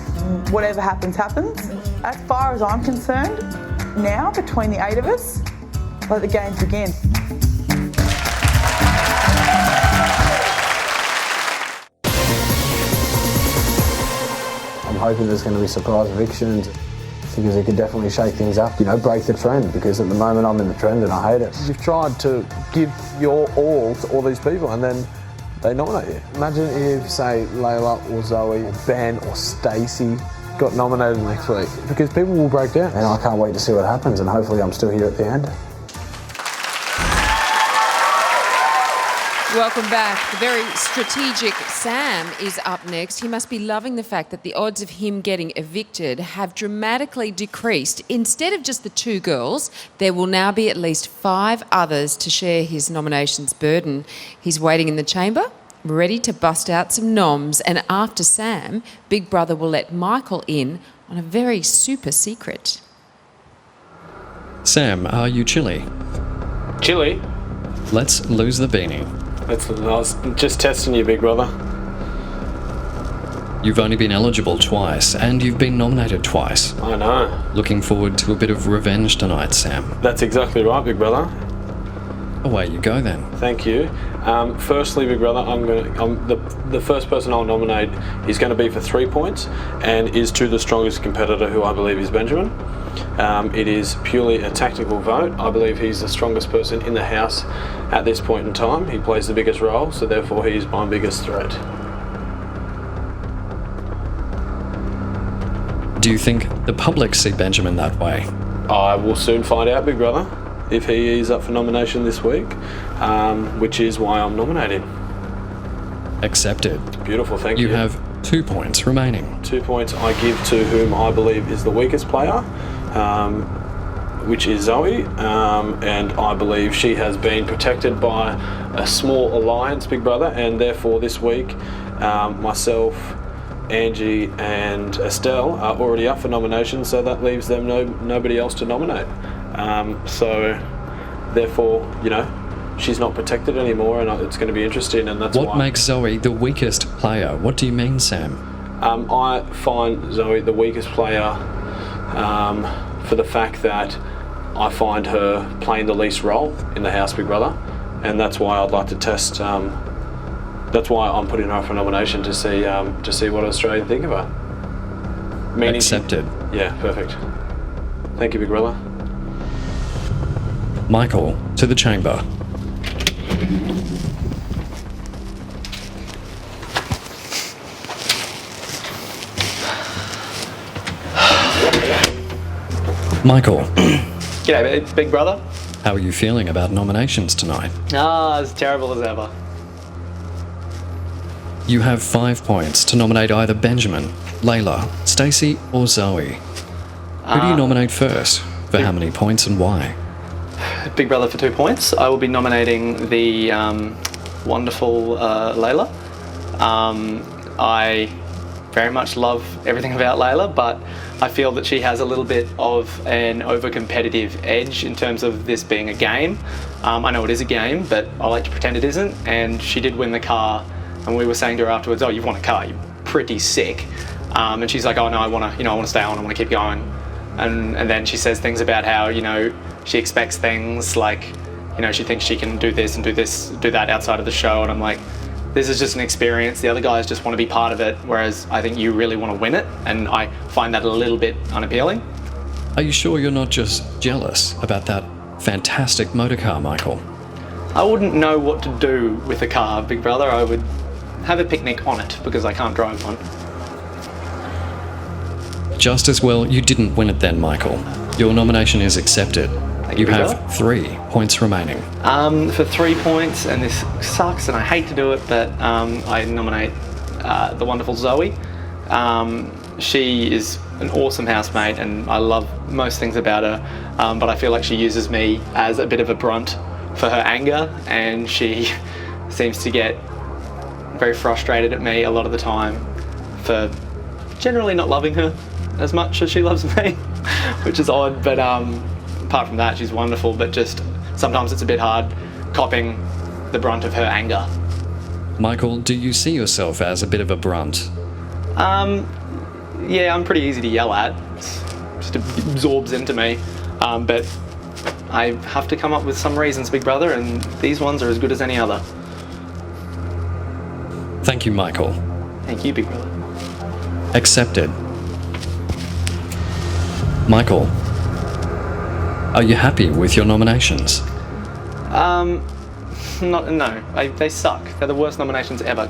Whatever happens, happens. As far as I'm concerned, now between the 8 of us, let the games begin. I'm hoping there's going to be surprise evictions because it could definitely shake things up, you know, break the trend, because at the moment I'm in the trend and I hate it. You've tried to give your all to all these people and then they nominate you. Imagine if, say, Leila or Zoe, Ben or Stacy got nominated next week, because people will break down. And I can't wait to see what happens, and hopefully I'm still here at the end. Welcome back. The very strategic Sam is up next. He must be loving the fact that the odds of him getting evicted have dramatically decreased. Instead of just the 2 girls, there will now be at least 5 others to share his nominations burden. He's waiting in the chamber, ready to bust out some noms. And after Sam, Big Brother will let Michael in on a very super secret. Sam, are you chilly? Chilly? Let's lose the beanie. I was just testing you, big brother. You've only been eligible twice, and you've been nominated twice. I know. Looking forward to a bit of revenge tonight, Sam. That's exactly right, big brother. Away you go then. Thank you. Firstly, big brother, the first person I'll nominate is going to be for 3 points, and is to the strongest competitor, who I believe is Benjamin. It is purely a tactical vote. I believe he's the strongest person in the house at this point in time. He plays the biggest role, so therefore he is my biggest threat. Do you think the public see Benjamin that way? I will soon find out, big brother, if he is up for nomination this week, which is why I'm nominated. Accepted. Beautiful, thank you. You have 2 points remaining. 2 points I give to whom I believe is the weakest player, which is Zoe, and I believe she has been protected by a small alliance, big brother, and therefore this week myself, Angie and Estelle are already up for nomination, so that leaves them nobody else to nominate. So therefore, you know, she's not protected anymore, and it's going to be interesting, and that's what makes Zoe the weakest player? What do you mean, Sam? I find Zoe the weakest player for the fact that I find her playing the least role in the house, big brother, and that's why I'd like to test. That's why I'm putting her up for nomination, to see what Australians think of her. Accepted. Yeah, perfect. Thank you, big brother. Michael to the chamber. Michael. G'day, big brother. How are you feeling about nominations tonight? As terrible as ever. You have 5 points to nominate either Benjamin, Leila, Stacy or Zoe. Who do you nominate first? For how many points and why? Big brother for 2 points. I will be nominating the wonderful Leila. I very much love everything about Leila, but I feel that she has a little bit of an over-competitive edge in terms of this being a game. I know it is a game, but I like to pretend it isn't, and she did win the car, and we were saying to her afterwards, oh, you've won a car, you're pretty sick. And she's like, oh no, I want to stay on, I want to keep going. And then she says things about how, she expects things like, she thinks she can do this and do that outside of the show, and I'm like, this is just an experience. The other guys just want to be part of it, whereas I think you really want to win it, and I find that a little bit unappealing. Are you sure you're not just jealous about that fantastic motor car, Michael? I wouldn't know what to do with a car, big brother. I would have a picnic on it because I can't drive one. Just as well you didn't win it then, Michael. Your nomination is accepted. You have 3 points remaining. For 3 points, and this sucks and I hate to do it, but I nominate the wonderful Zoe. She is an awesome housemate and I love most things about her, but I feel like she uses me as a bit of a brunt for her anger, and she seems to get very frustrated at me a lot of the time for generally not loving her as much as she loves me, which is odd, but apart from that, she's wonderful, but just sometimes it's a bit hard copping the brunt of her anger. Michael, do you see yourself as a bit of a brunt? Yeah, I'm pretty easy to yell at. It just absorbs into me. But I have to come up with some reasons, big brother, and these ones are as good as any other. Thank you, Michael. Thank you, big brother. Accepted. Michael, are you happy with your nominations? No, they suck. They're the worst nominations ever.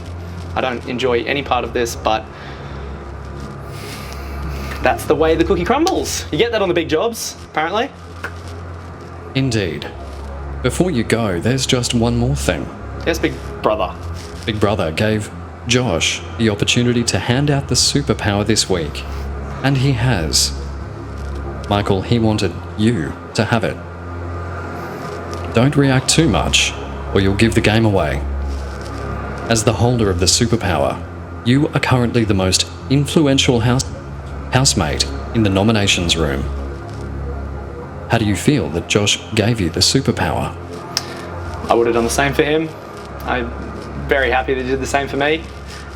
I don't enjoy any part of this, but that's the way the cookie crumbles. You get that on the big jobs, apparently. Indeed. Before you go, there's just one more thing. Yes, big brother. Big brother gave Josh the opportunity to hand out the superpower this week, and he has. Michael, he wanted you to have it. Don't react too much, or you'll give the game away. As the holder of the superpower, you are currently the most influential housemate in the nominations room. How do you feel that Josh gave you the superpower? I would have done the same for him. I'm very happy that he did the same for me.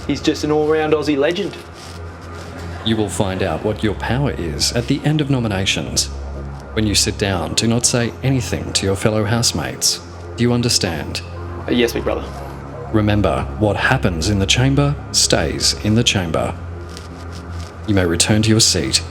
He's just an all-round Aussie legend. You will find out what your power is at the end of nominations. When you sit down, do not say anything to your fellow housemates. Do you understand? Yes, big brother. Remember, what happens in the chamber stays in the chamber. You may return to your seat.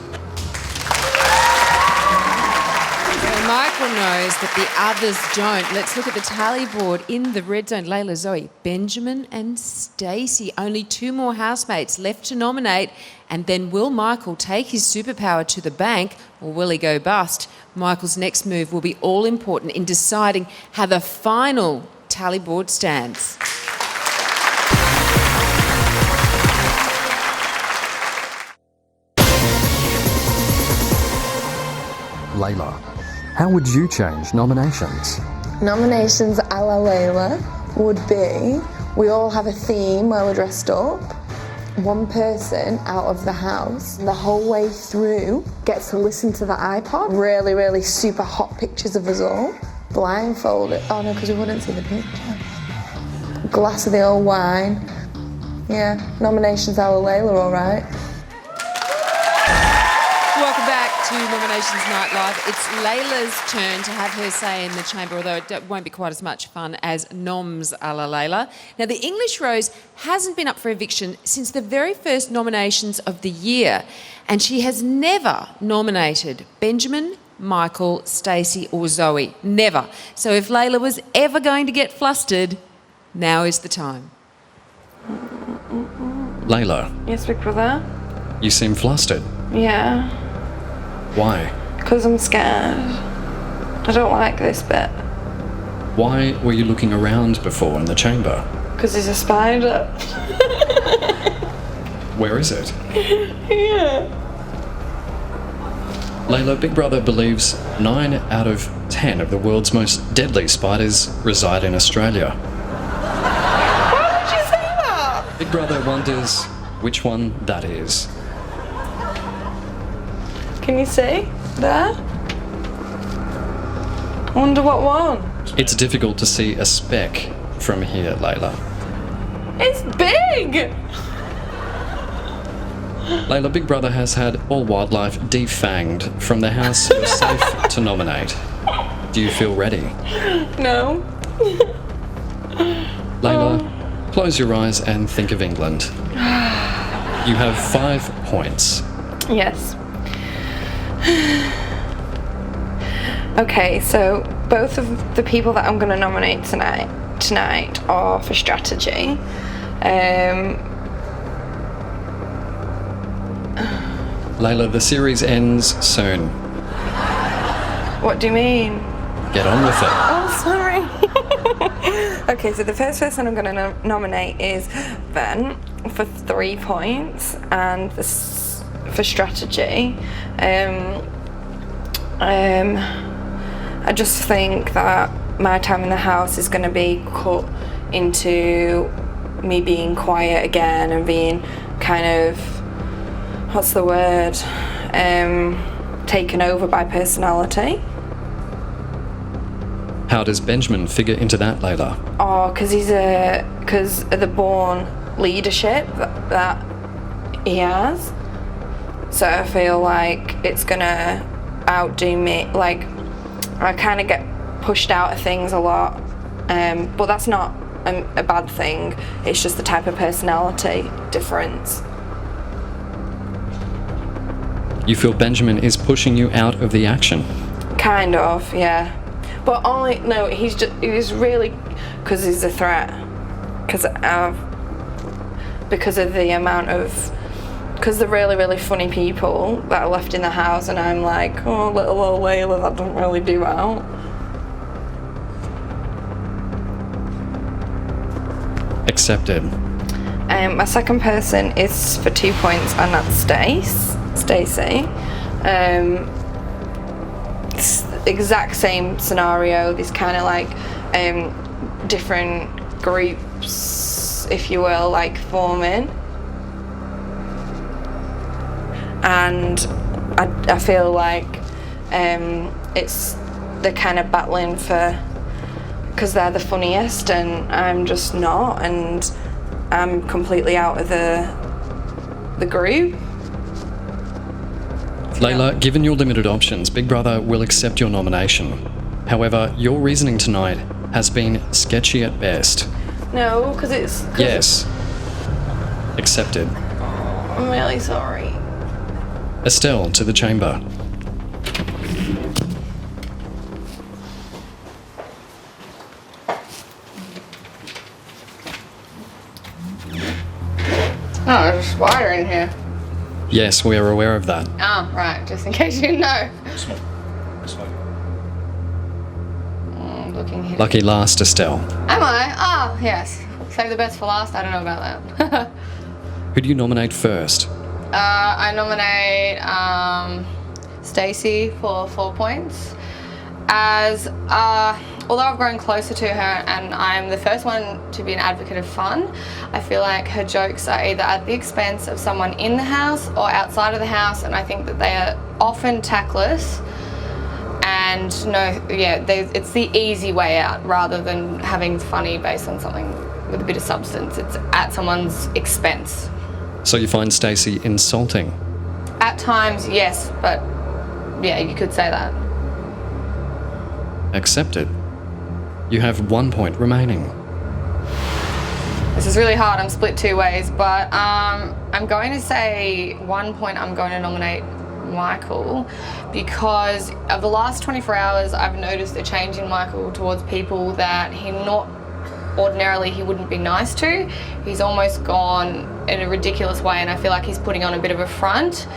Michael knows that the others don't. Let's look at the tally board in the red zone. Leila, Zoe, Benjamin and Stacy. Only 2 more housemates left to nominate. And then will Michael take his superpower to the bank, or will he go bust? Michael's next move will be all important in deciding how the final tally board stands. Leila, how would you change nominations? Nominations a la Leila would be, we all have a theme where we're dressed up. One person out of the house the whole way through gets to listen to the iPod. Really, really super hot pictures of us all. Blindfolded. Oh no, because we wouldn't see the picture. Glass of the old wine. Yeah, nominations a la Leila, all right. Welcome back to Nominations Night Live. It's Leila's turn to have her say in the chamber, although it won't be quite as much fun as Noms a la Leila. Now, the English Rose hasn't been up for eviction since the very first nominations of the year, and she has never nominated Benjamin, Michael, Stacy or Zoe. Never. So if Leila was ever going to get flustered, now is the time. Leila, Yes, big brother? you seem flustered. Yeah, Why? because I'm scared. I don't like this bit. Why were you looking around before in the chamber? Because there's a spider. Where is it? Yeah. Leila, Big Brother believes 9 out of 10 of the world's most deadly spiders reside in Australia. Why would you say that? Big Brother wonders which one that is. Can you see? There? I wonder what one. It's difficult to see a speck from here, Leila. It's big! Leila, Big Brother has had all wildlife defanged from the house you're safe to nominate. Do you feel ready? No. Leila, close your eyes and think of England. You have 5 points. Yes. Okay, so both of the people that I'm going to nominate tonight are for strategy. Leila, the series ends soon. What do you mean? Get on with it. Oh, sorry. Okay, so the first person I'm going to nominate is Ben for 3 points, and for strategy. I just think that my time in the house is going to be cut into me being quiet again and being kind of, what's the word, taken over by personality. How does Benjamin figure into that, Leila? Oh, because of the born leadership that he has. So I feel like it's gonna outdo me. Like, I kind of get pushed out of things a lot, but that's not a bad thing. It's just the type of personality difference. You feel Benjamin is pushing you out of the action? Kind of, yeah. But he's really, because he's a threat. Because of the amount of, because they're really, really funny people that are left in the house, and I'm like, oh, little old Leila, that doesn't really do well. Accepted. My second person is for 2 points, and that's Stacy. It's the exact same scenario. This kind of like different groups, if you will, like forming. And I feel like they're kind of battling for, because they're the funniest and I'm just not, and I'm completely out of the group. Leila, given your limited options, Big Brother will accept your nomination. However, your reasoning tonight has been sketchy at best. No, because it's... Yes. Accepted. I'm really sorry. Estelle, to the chamber. Oh, there's a spider in here. Yes, we are aware of that. Oh, right, just in case you didn't know. Looking here. Lucky last, Estelle. Am I? Oh, yes. Save the best for last. I don't know about that. Who do you nominate first? I nominate Stacy for 4 points. As although I've grown closer to her and I'm the first one to be an advocate of fun, I feel like her jokes are either at the expense of someone in the house or outside of the house, and I think that they are often tactless. And it's the easy way out rather than having funny based on something with a bit of substance. It's at someone's expense. So you find Stacy insulting? At times, yes, but yeah, you could say that. Accepted. You have 1 point remaining. This is really hard. I'm split 2 ways, but I'm going to say 1 point I'm going to nominate Michael because of the last 24 hours I've noticed a change in Michael towards people that ordinarily he wouldn't be nice to. He's almost gone in a ridiculous way, and I feel like he's putting on a bit of a front.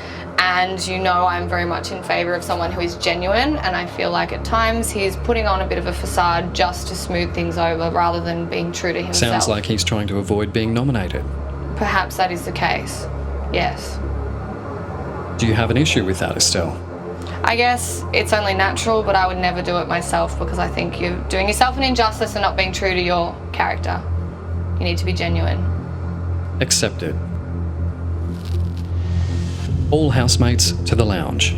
And I'm very much in favour of someone who is genuine, and I feel like at times he's putting on a bit of a facade just to smooth things over rather than being true to himself. Sounds like he's trying to avoid being nominated. Perhaps that is the case, yes. Do you have an issue with that, Estelle? I guess it's only natural, but I would never do it myself because I think you're doing yourself an injustice and not being true to your character. You need to be genuine. Accepted. All housemates to the lounge.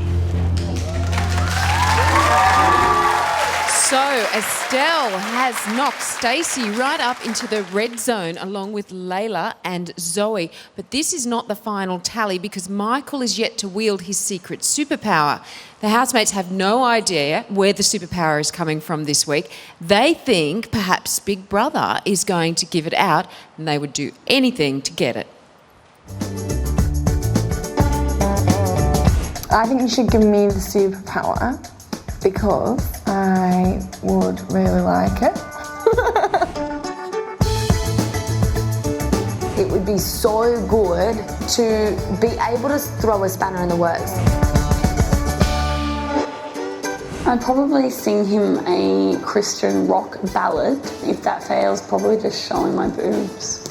So Estelle has knocked Stacy right up into the red zone along with Leila and Zoe. But this is not the final tally because Michael is yet to wield his secret superpower. The housemates have no idea where the superpower is coming from this week. They think perhaps Big Brother is going to give it out and they would do anything to get it. I think you should give me the superpower because I would really like it. It would be so good to be able to throw a spanner in the works. I'd probably sing him a Christian rock ballad. If that fails, probably just showing my boobs.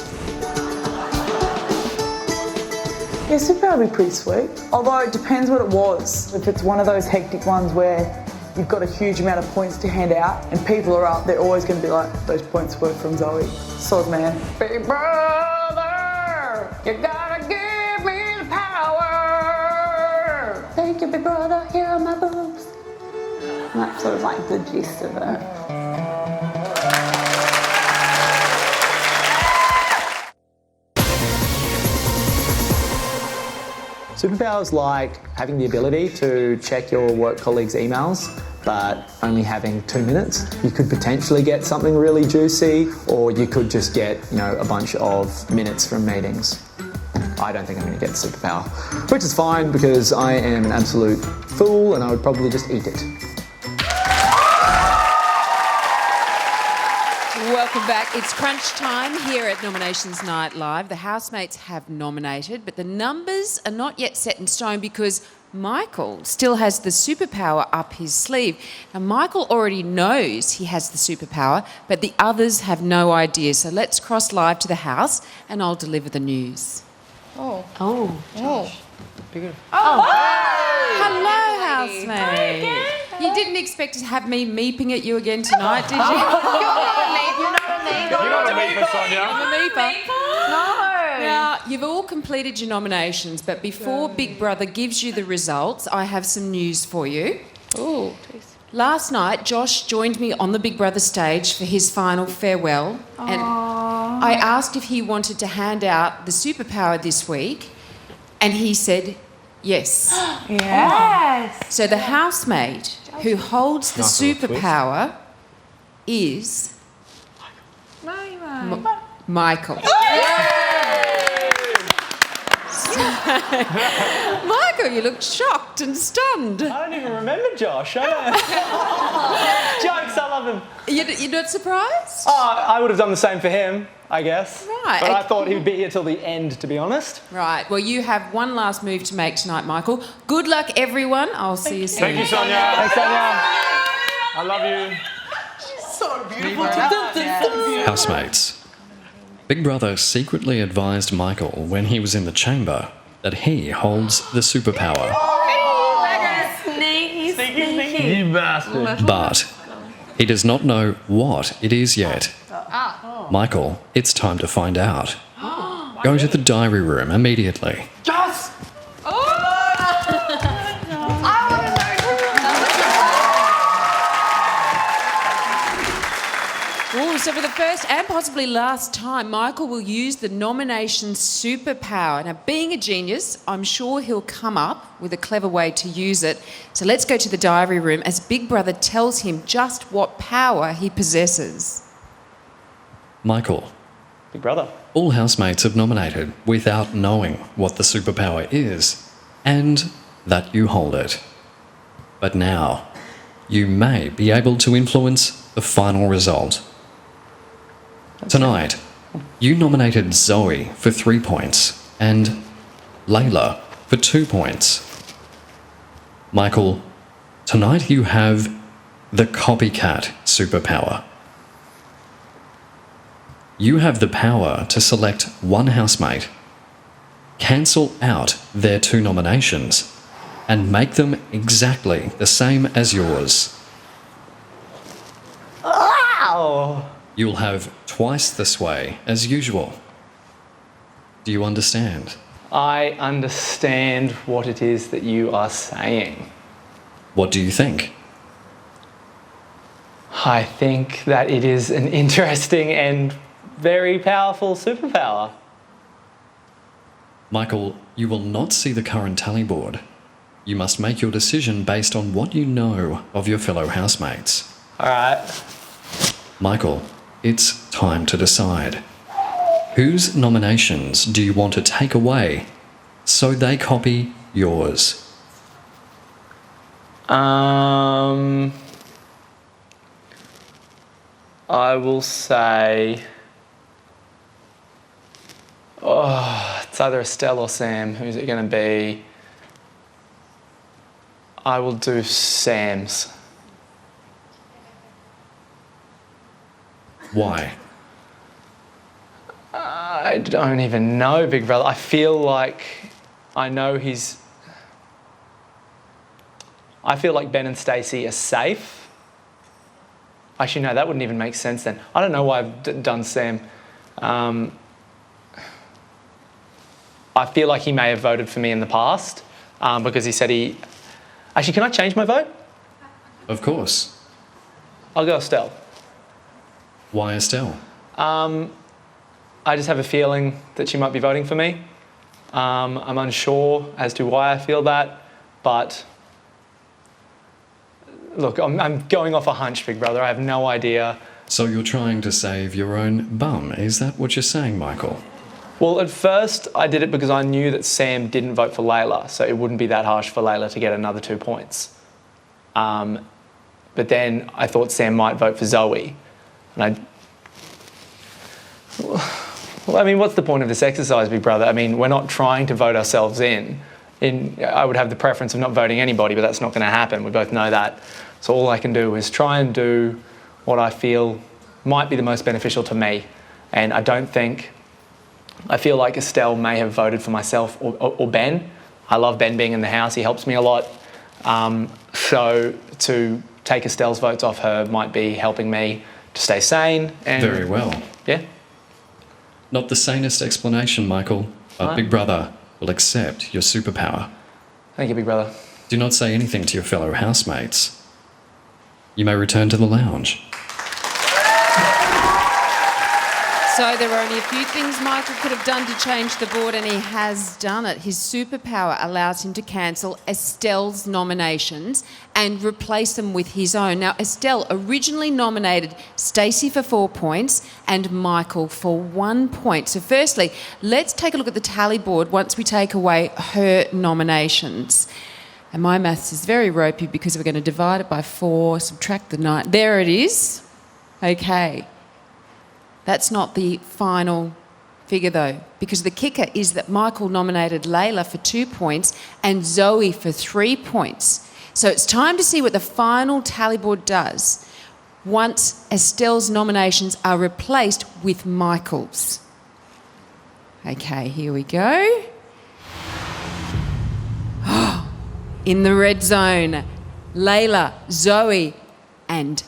Yeah, superpower would be pretty sweet. Although it depends what it was. If it's one of those hectic ones where you've got a huge amount of points to hand out and people are up, they're always going to be like, those points were from Zoe. Sod man. Big brother, you gotta give me the power. Thank you, big brother, here are my boobs. And that's sort of like the gist of it. Superpowers like having the ability to check your work colleagues' emails, but only having 2 minutes. You could potentially get something really juicy, or you could just get, a bunch of minutes from meetings. I don't think I'm going to get the superpower, which is fine because I am an absolute fool and I would probably just eat it. Welcome back. It's crunch time here at Nominations Night Live. The housemates have nominated, but the numbers are not yet set in stone because Michael still has the superpower up his sleeve. Now, Michael already knows he has the superpower, but the others have no idea. So let's cross live to the house and I'll deliver the news. Oh. Oh. Oh. Hello, housemate. You didn't expect to have me meeping at you again tonight, did you? You're not a meeper. You're not a meeper, Sonia. I'm a meeper. No. Now, you've all completed your nominations, but before Big Brother gives you the results, I have some news for you. Ooh. Last night, Josh joined me on the Big Brother stage for his final farewell, and I asked if he wanted to hand out the superpower this week, and he said yes. Yes. So the housemate who holds the superpower is Michael. Michael, you look shocked and stunned. I don't even remember Josh. Jokes, I love him. You're not surprised? Oh, I would have done the same for him, I guess. Right. But I thought he would be here till the end, to be honest. Right. Well, you have one last move to make tonight, Michael. Good luck, everyone. I'll see you soon. Thank you, Sonia. Thanks, Sonia. I love you. She's so beautiful. Housemates. Big Brother secretly advised Michael when he was in the chamber that he holds the superpower. Sneaky. You bastard. But he does not know what it is yet. Michael, it's time to find out. Go to the diary room immediately. Josh! So for the first and possibly last time, Michael will use the nomination superpower. Now, being a genius, I'm sure he'll come up with a clever way to use it. So let's go to the diary room as Big Brother tells him just what power he possesses. Michael. Big Brother. All housemates have nominated without knowing what the superpower is. And that you hold it. But now, you may be able to influence the final result. Tonight, you nominated Zoe for 3 points and Leila for 2 points. Michael, tonight you have the copycat superpower. You have the power to select one housemate, cancel out their 2 nominations, and make them exactly the same as yours. Wow! You'll have twice the sway as usual. Do you understand? I understand what it is that you are saying. What do you think? I think that it is an interesting and very powerful superpower. Michael, you will not see the current tally board. You must make your decision based on what you know of your fellow housemates. Alright. Michael, it's time to decide. Whose nominations do you want to take away so they copy yours? I will say... Oh, it's either Estelle or Sam. Who's it going to be? I will do Sam's. Why? I don't even know, Big Brother. I feel like I know I feel like Ben and Stacy are safe. Actually, no, that wouldn't even make sense then. I don't know why I've done Sam. I feel like he may have voted for me in the past because he said he... Actually, can I change my vote? Of course. I'll go Estelle. Why Estelle? I just have a feeling that she might be voting for me. I'm unsure as to why I feel that, but look, I'm going off a hunch, Big Brother. I have no idea. So you're trying to save your own bum, is that what you're saying, Michael? Well, at first I did it because I knew that Sam didn't vote for Leila, so it wouldn't be that harsh for Leila to get another 2 points. But then I thought Sam might vote for Zoe. And well, I mean, what's the point of this exercise, Big Brother? I mean, we're not trying to vote ourselves in. I would have the preference of not voting anybody, but that's not going to happen. We both know that. So all I can do is try and do what I feel might be the most beneficial to me. And I feel like Estelle may have voted for myself or Ben. I love Ben being in the house. He helps me a lot. So to take Estelle's votes off her might be helping me to stay sane. And very well. Yeah. Not the sanest explanation, Michael, but Big Brother will accept your superpower. Thank you, Big Brother. Do not say anything to your fellow housemates. You may return to the lounge. So there are only a few things Michael could have done to change the board, and he has done it. His superpower allows him to cancel Estelle's nominations and replace them with his own. Now, Estelle originally nominated Stacy for 4 points and Michael for 1 point. So firstly, let's take a look at the tally board once we take away her nominations. And my maths is very ropey because we're going to divide it by 4, subtract the 9. There it is. Okay. That's not the final figure though, because the kicker is that Michael nominated Leila for 2 points and Zoe for 3 points. So it's time to see what the final tally board does once Estelle's nominations are replaced with Michael's. Okay, here we go. In the red zone, Leila, Zoe and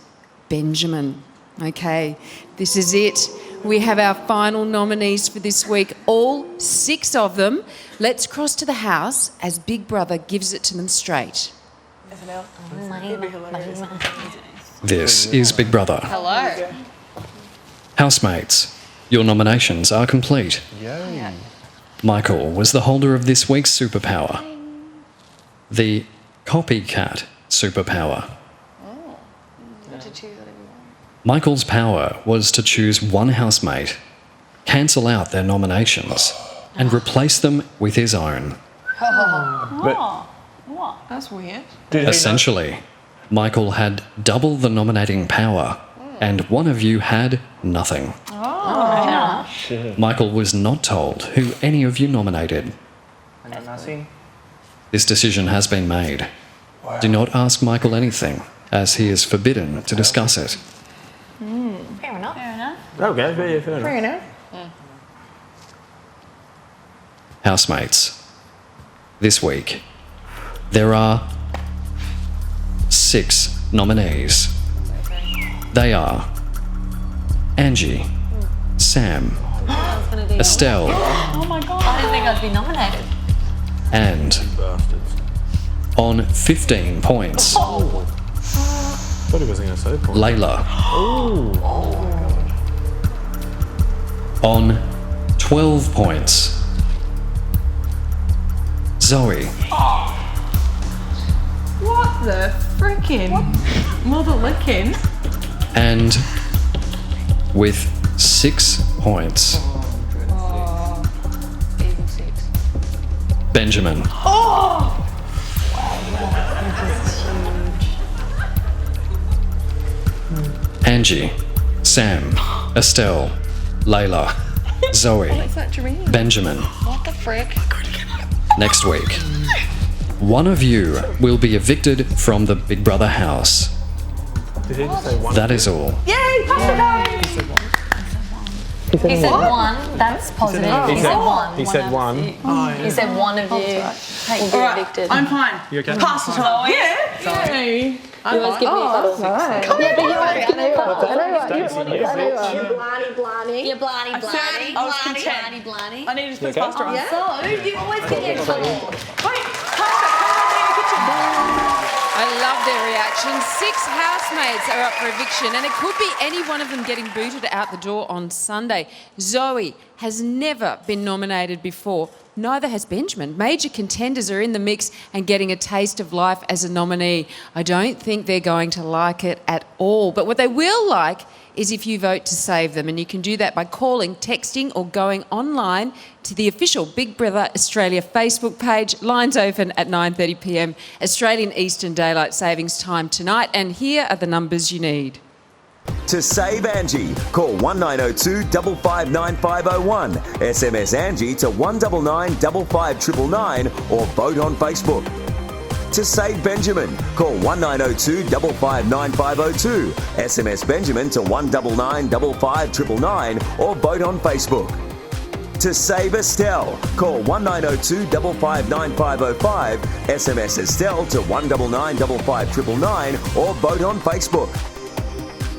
Benjamin. Okay, this is it. We have our final nominees for this week, all 6 of them. Let's cross to the house as Big Brother gives it to them straight. This is Big Brother. Hello. Housemates, your nominations are complete. Yay. Michael was the holder of this week's superpower, the copycat superpower. Michael's power was to choose one housemate, cancel out their nominations, and replace them with his own. But That's weird. Essentially, Michael had double the nominating power, and one of you had nothing. Oh. Michael was not told who any of you nominated. Nothing. This decision has been made. Do not ask Michael anything, as he is forbidden to discuss it. Fair enough. Fair enough. Okay, fair enough. Fair enough. Housemates, this week, there are 6 nominees. They are Angie, Sam, Estelle, Oh my god. I didn't think I'd be nominated. and on 15 points, Thought he wasn't going to say points. Leila. On 12 points, Zoe. What the frickin'? Mother licking. And with 6 points, Benjamin. Oh! Angie, Sam, Estelle, Leila, Zoe, What's that dream? Benjamin. What the frick? Next week, one of you will be evicted from the Big Brother house. Did he just say one? That is all. Yay, pasta He said one. That's positive. He said one. He said one. He said one of you will be evicted. I'm fine. You okay? Pasta time. Yeah. Yay. You always give me a Oh, bubble. right. Yeah, but you always give me a bubble. Blarney. You're blarney, I said blarney, I was blarney, content. blarney, blarney. I need to You put okay? pasta on. So, you always get me in trouble. Wait, pasta, come in the kitchen. I love their reaction. 6 housemates are up for eviction, and it could be any one of them getting booted out the door on Sunday. Zoe has never been nominated before. Neither has Benjamin. Major contenders are in the mix and getting a taste of life as a nominee. I don't think they're going to like it at all. But what they will like is if you vote to save them. And you can do that by calling, texting, or going online to the official Big Brother Australia Facebook page. Lines open at 9:30 p.m. Australian Eastern Daylight Savings Time tonight. And here are the numbers you need. To save Angie, call 1902 559501, SMS Angie to 199 555 or vote on Facebook. To save Benjamin, call 1902 5595 502, SMS Benjamin to 199 555 or vote on Facebook. To save Estelle, call 1902 559 505, SMS Estelle to 199 555 or vote on Facebook.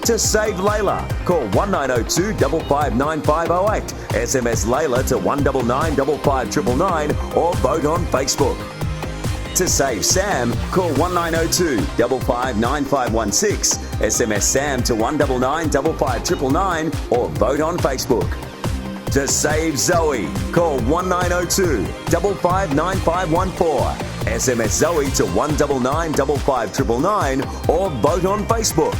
To save Leila, call 1902 559 508, SMS Leila to 199 555 or vote on Facebook. To save Sam, call 1902 559 516, SMS Sam to 199 555 or vote on Facebook. To save Zoe, call 1902 559 514, SMS Zoe to 199 555 or vote on Facebook.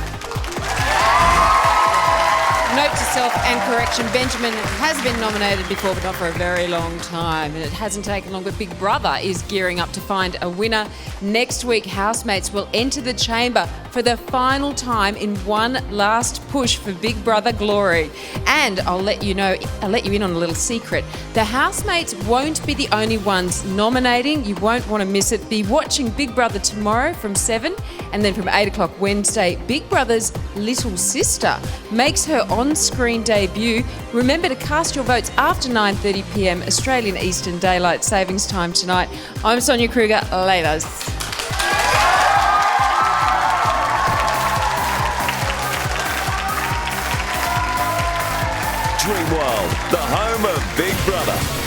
Note to self and correction, Benjamin has been nominated before, but not for a very long time. And it hasn't taken long, but Big Brother is gearing up to find a winner. Next week, housemates will enter the chamber for the final time in one last push for Big Brother glory. And I'll let you in on a little secret. The housemates won't be the only ones nominating. You won't want to miss it. Be watching Big Brother tomorrow from 7, and then from 8 o'clock Wednesday, Big Brother's little sister makes her on-screen debut. Remember to cast your votes after 9:30 p.m. Australian Eastern Daylight Savings Time tonight. I'm Sonia Kruger, Leila's. Dream World, the home of Big Brother.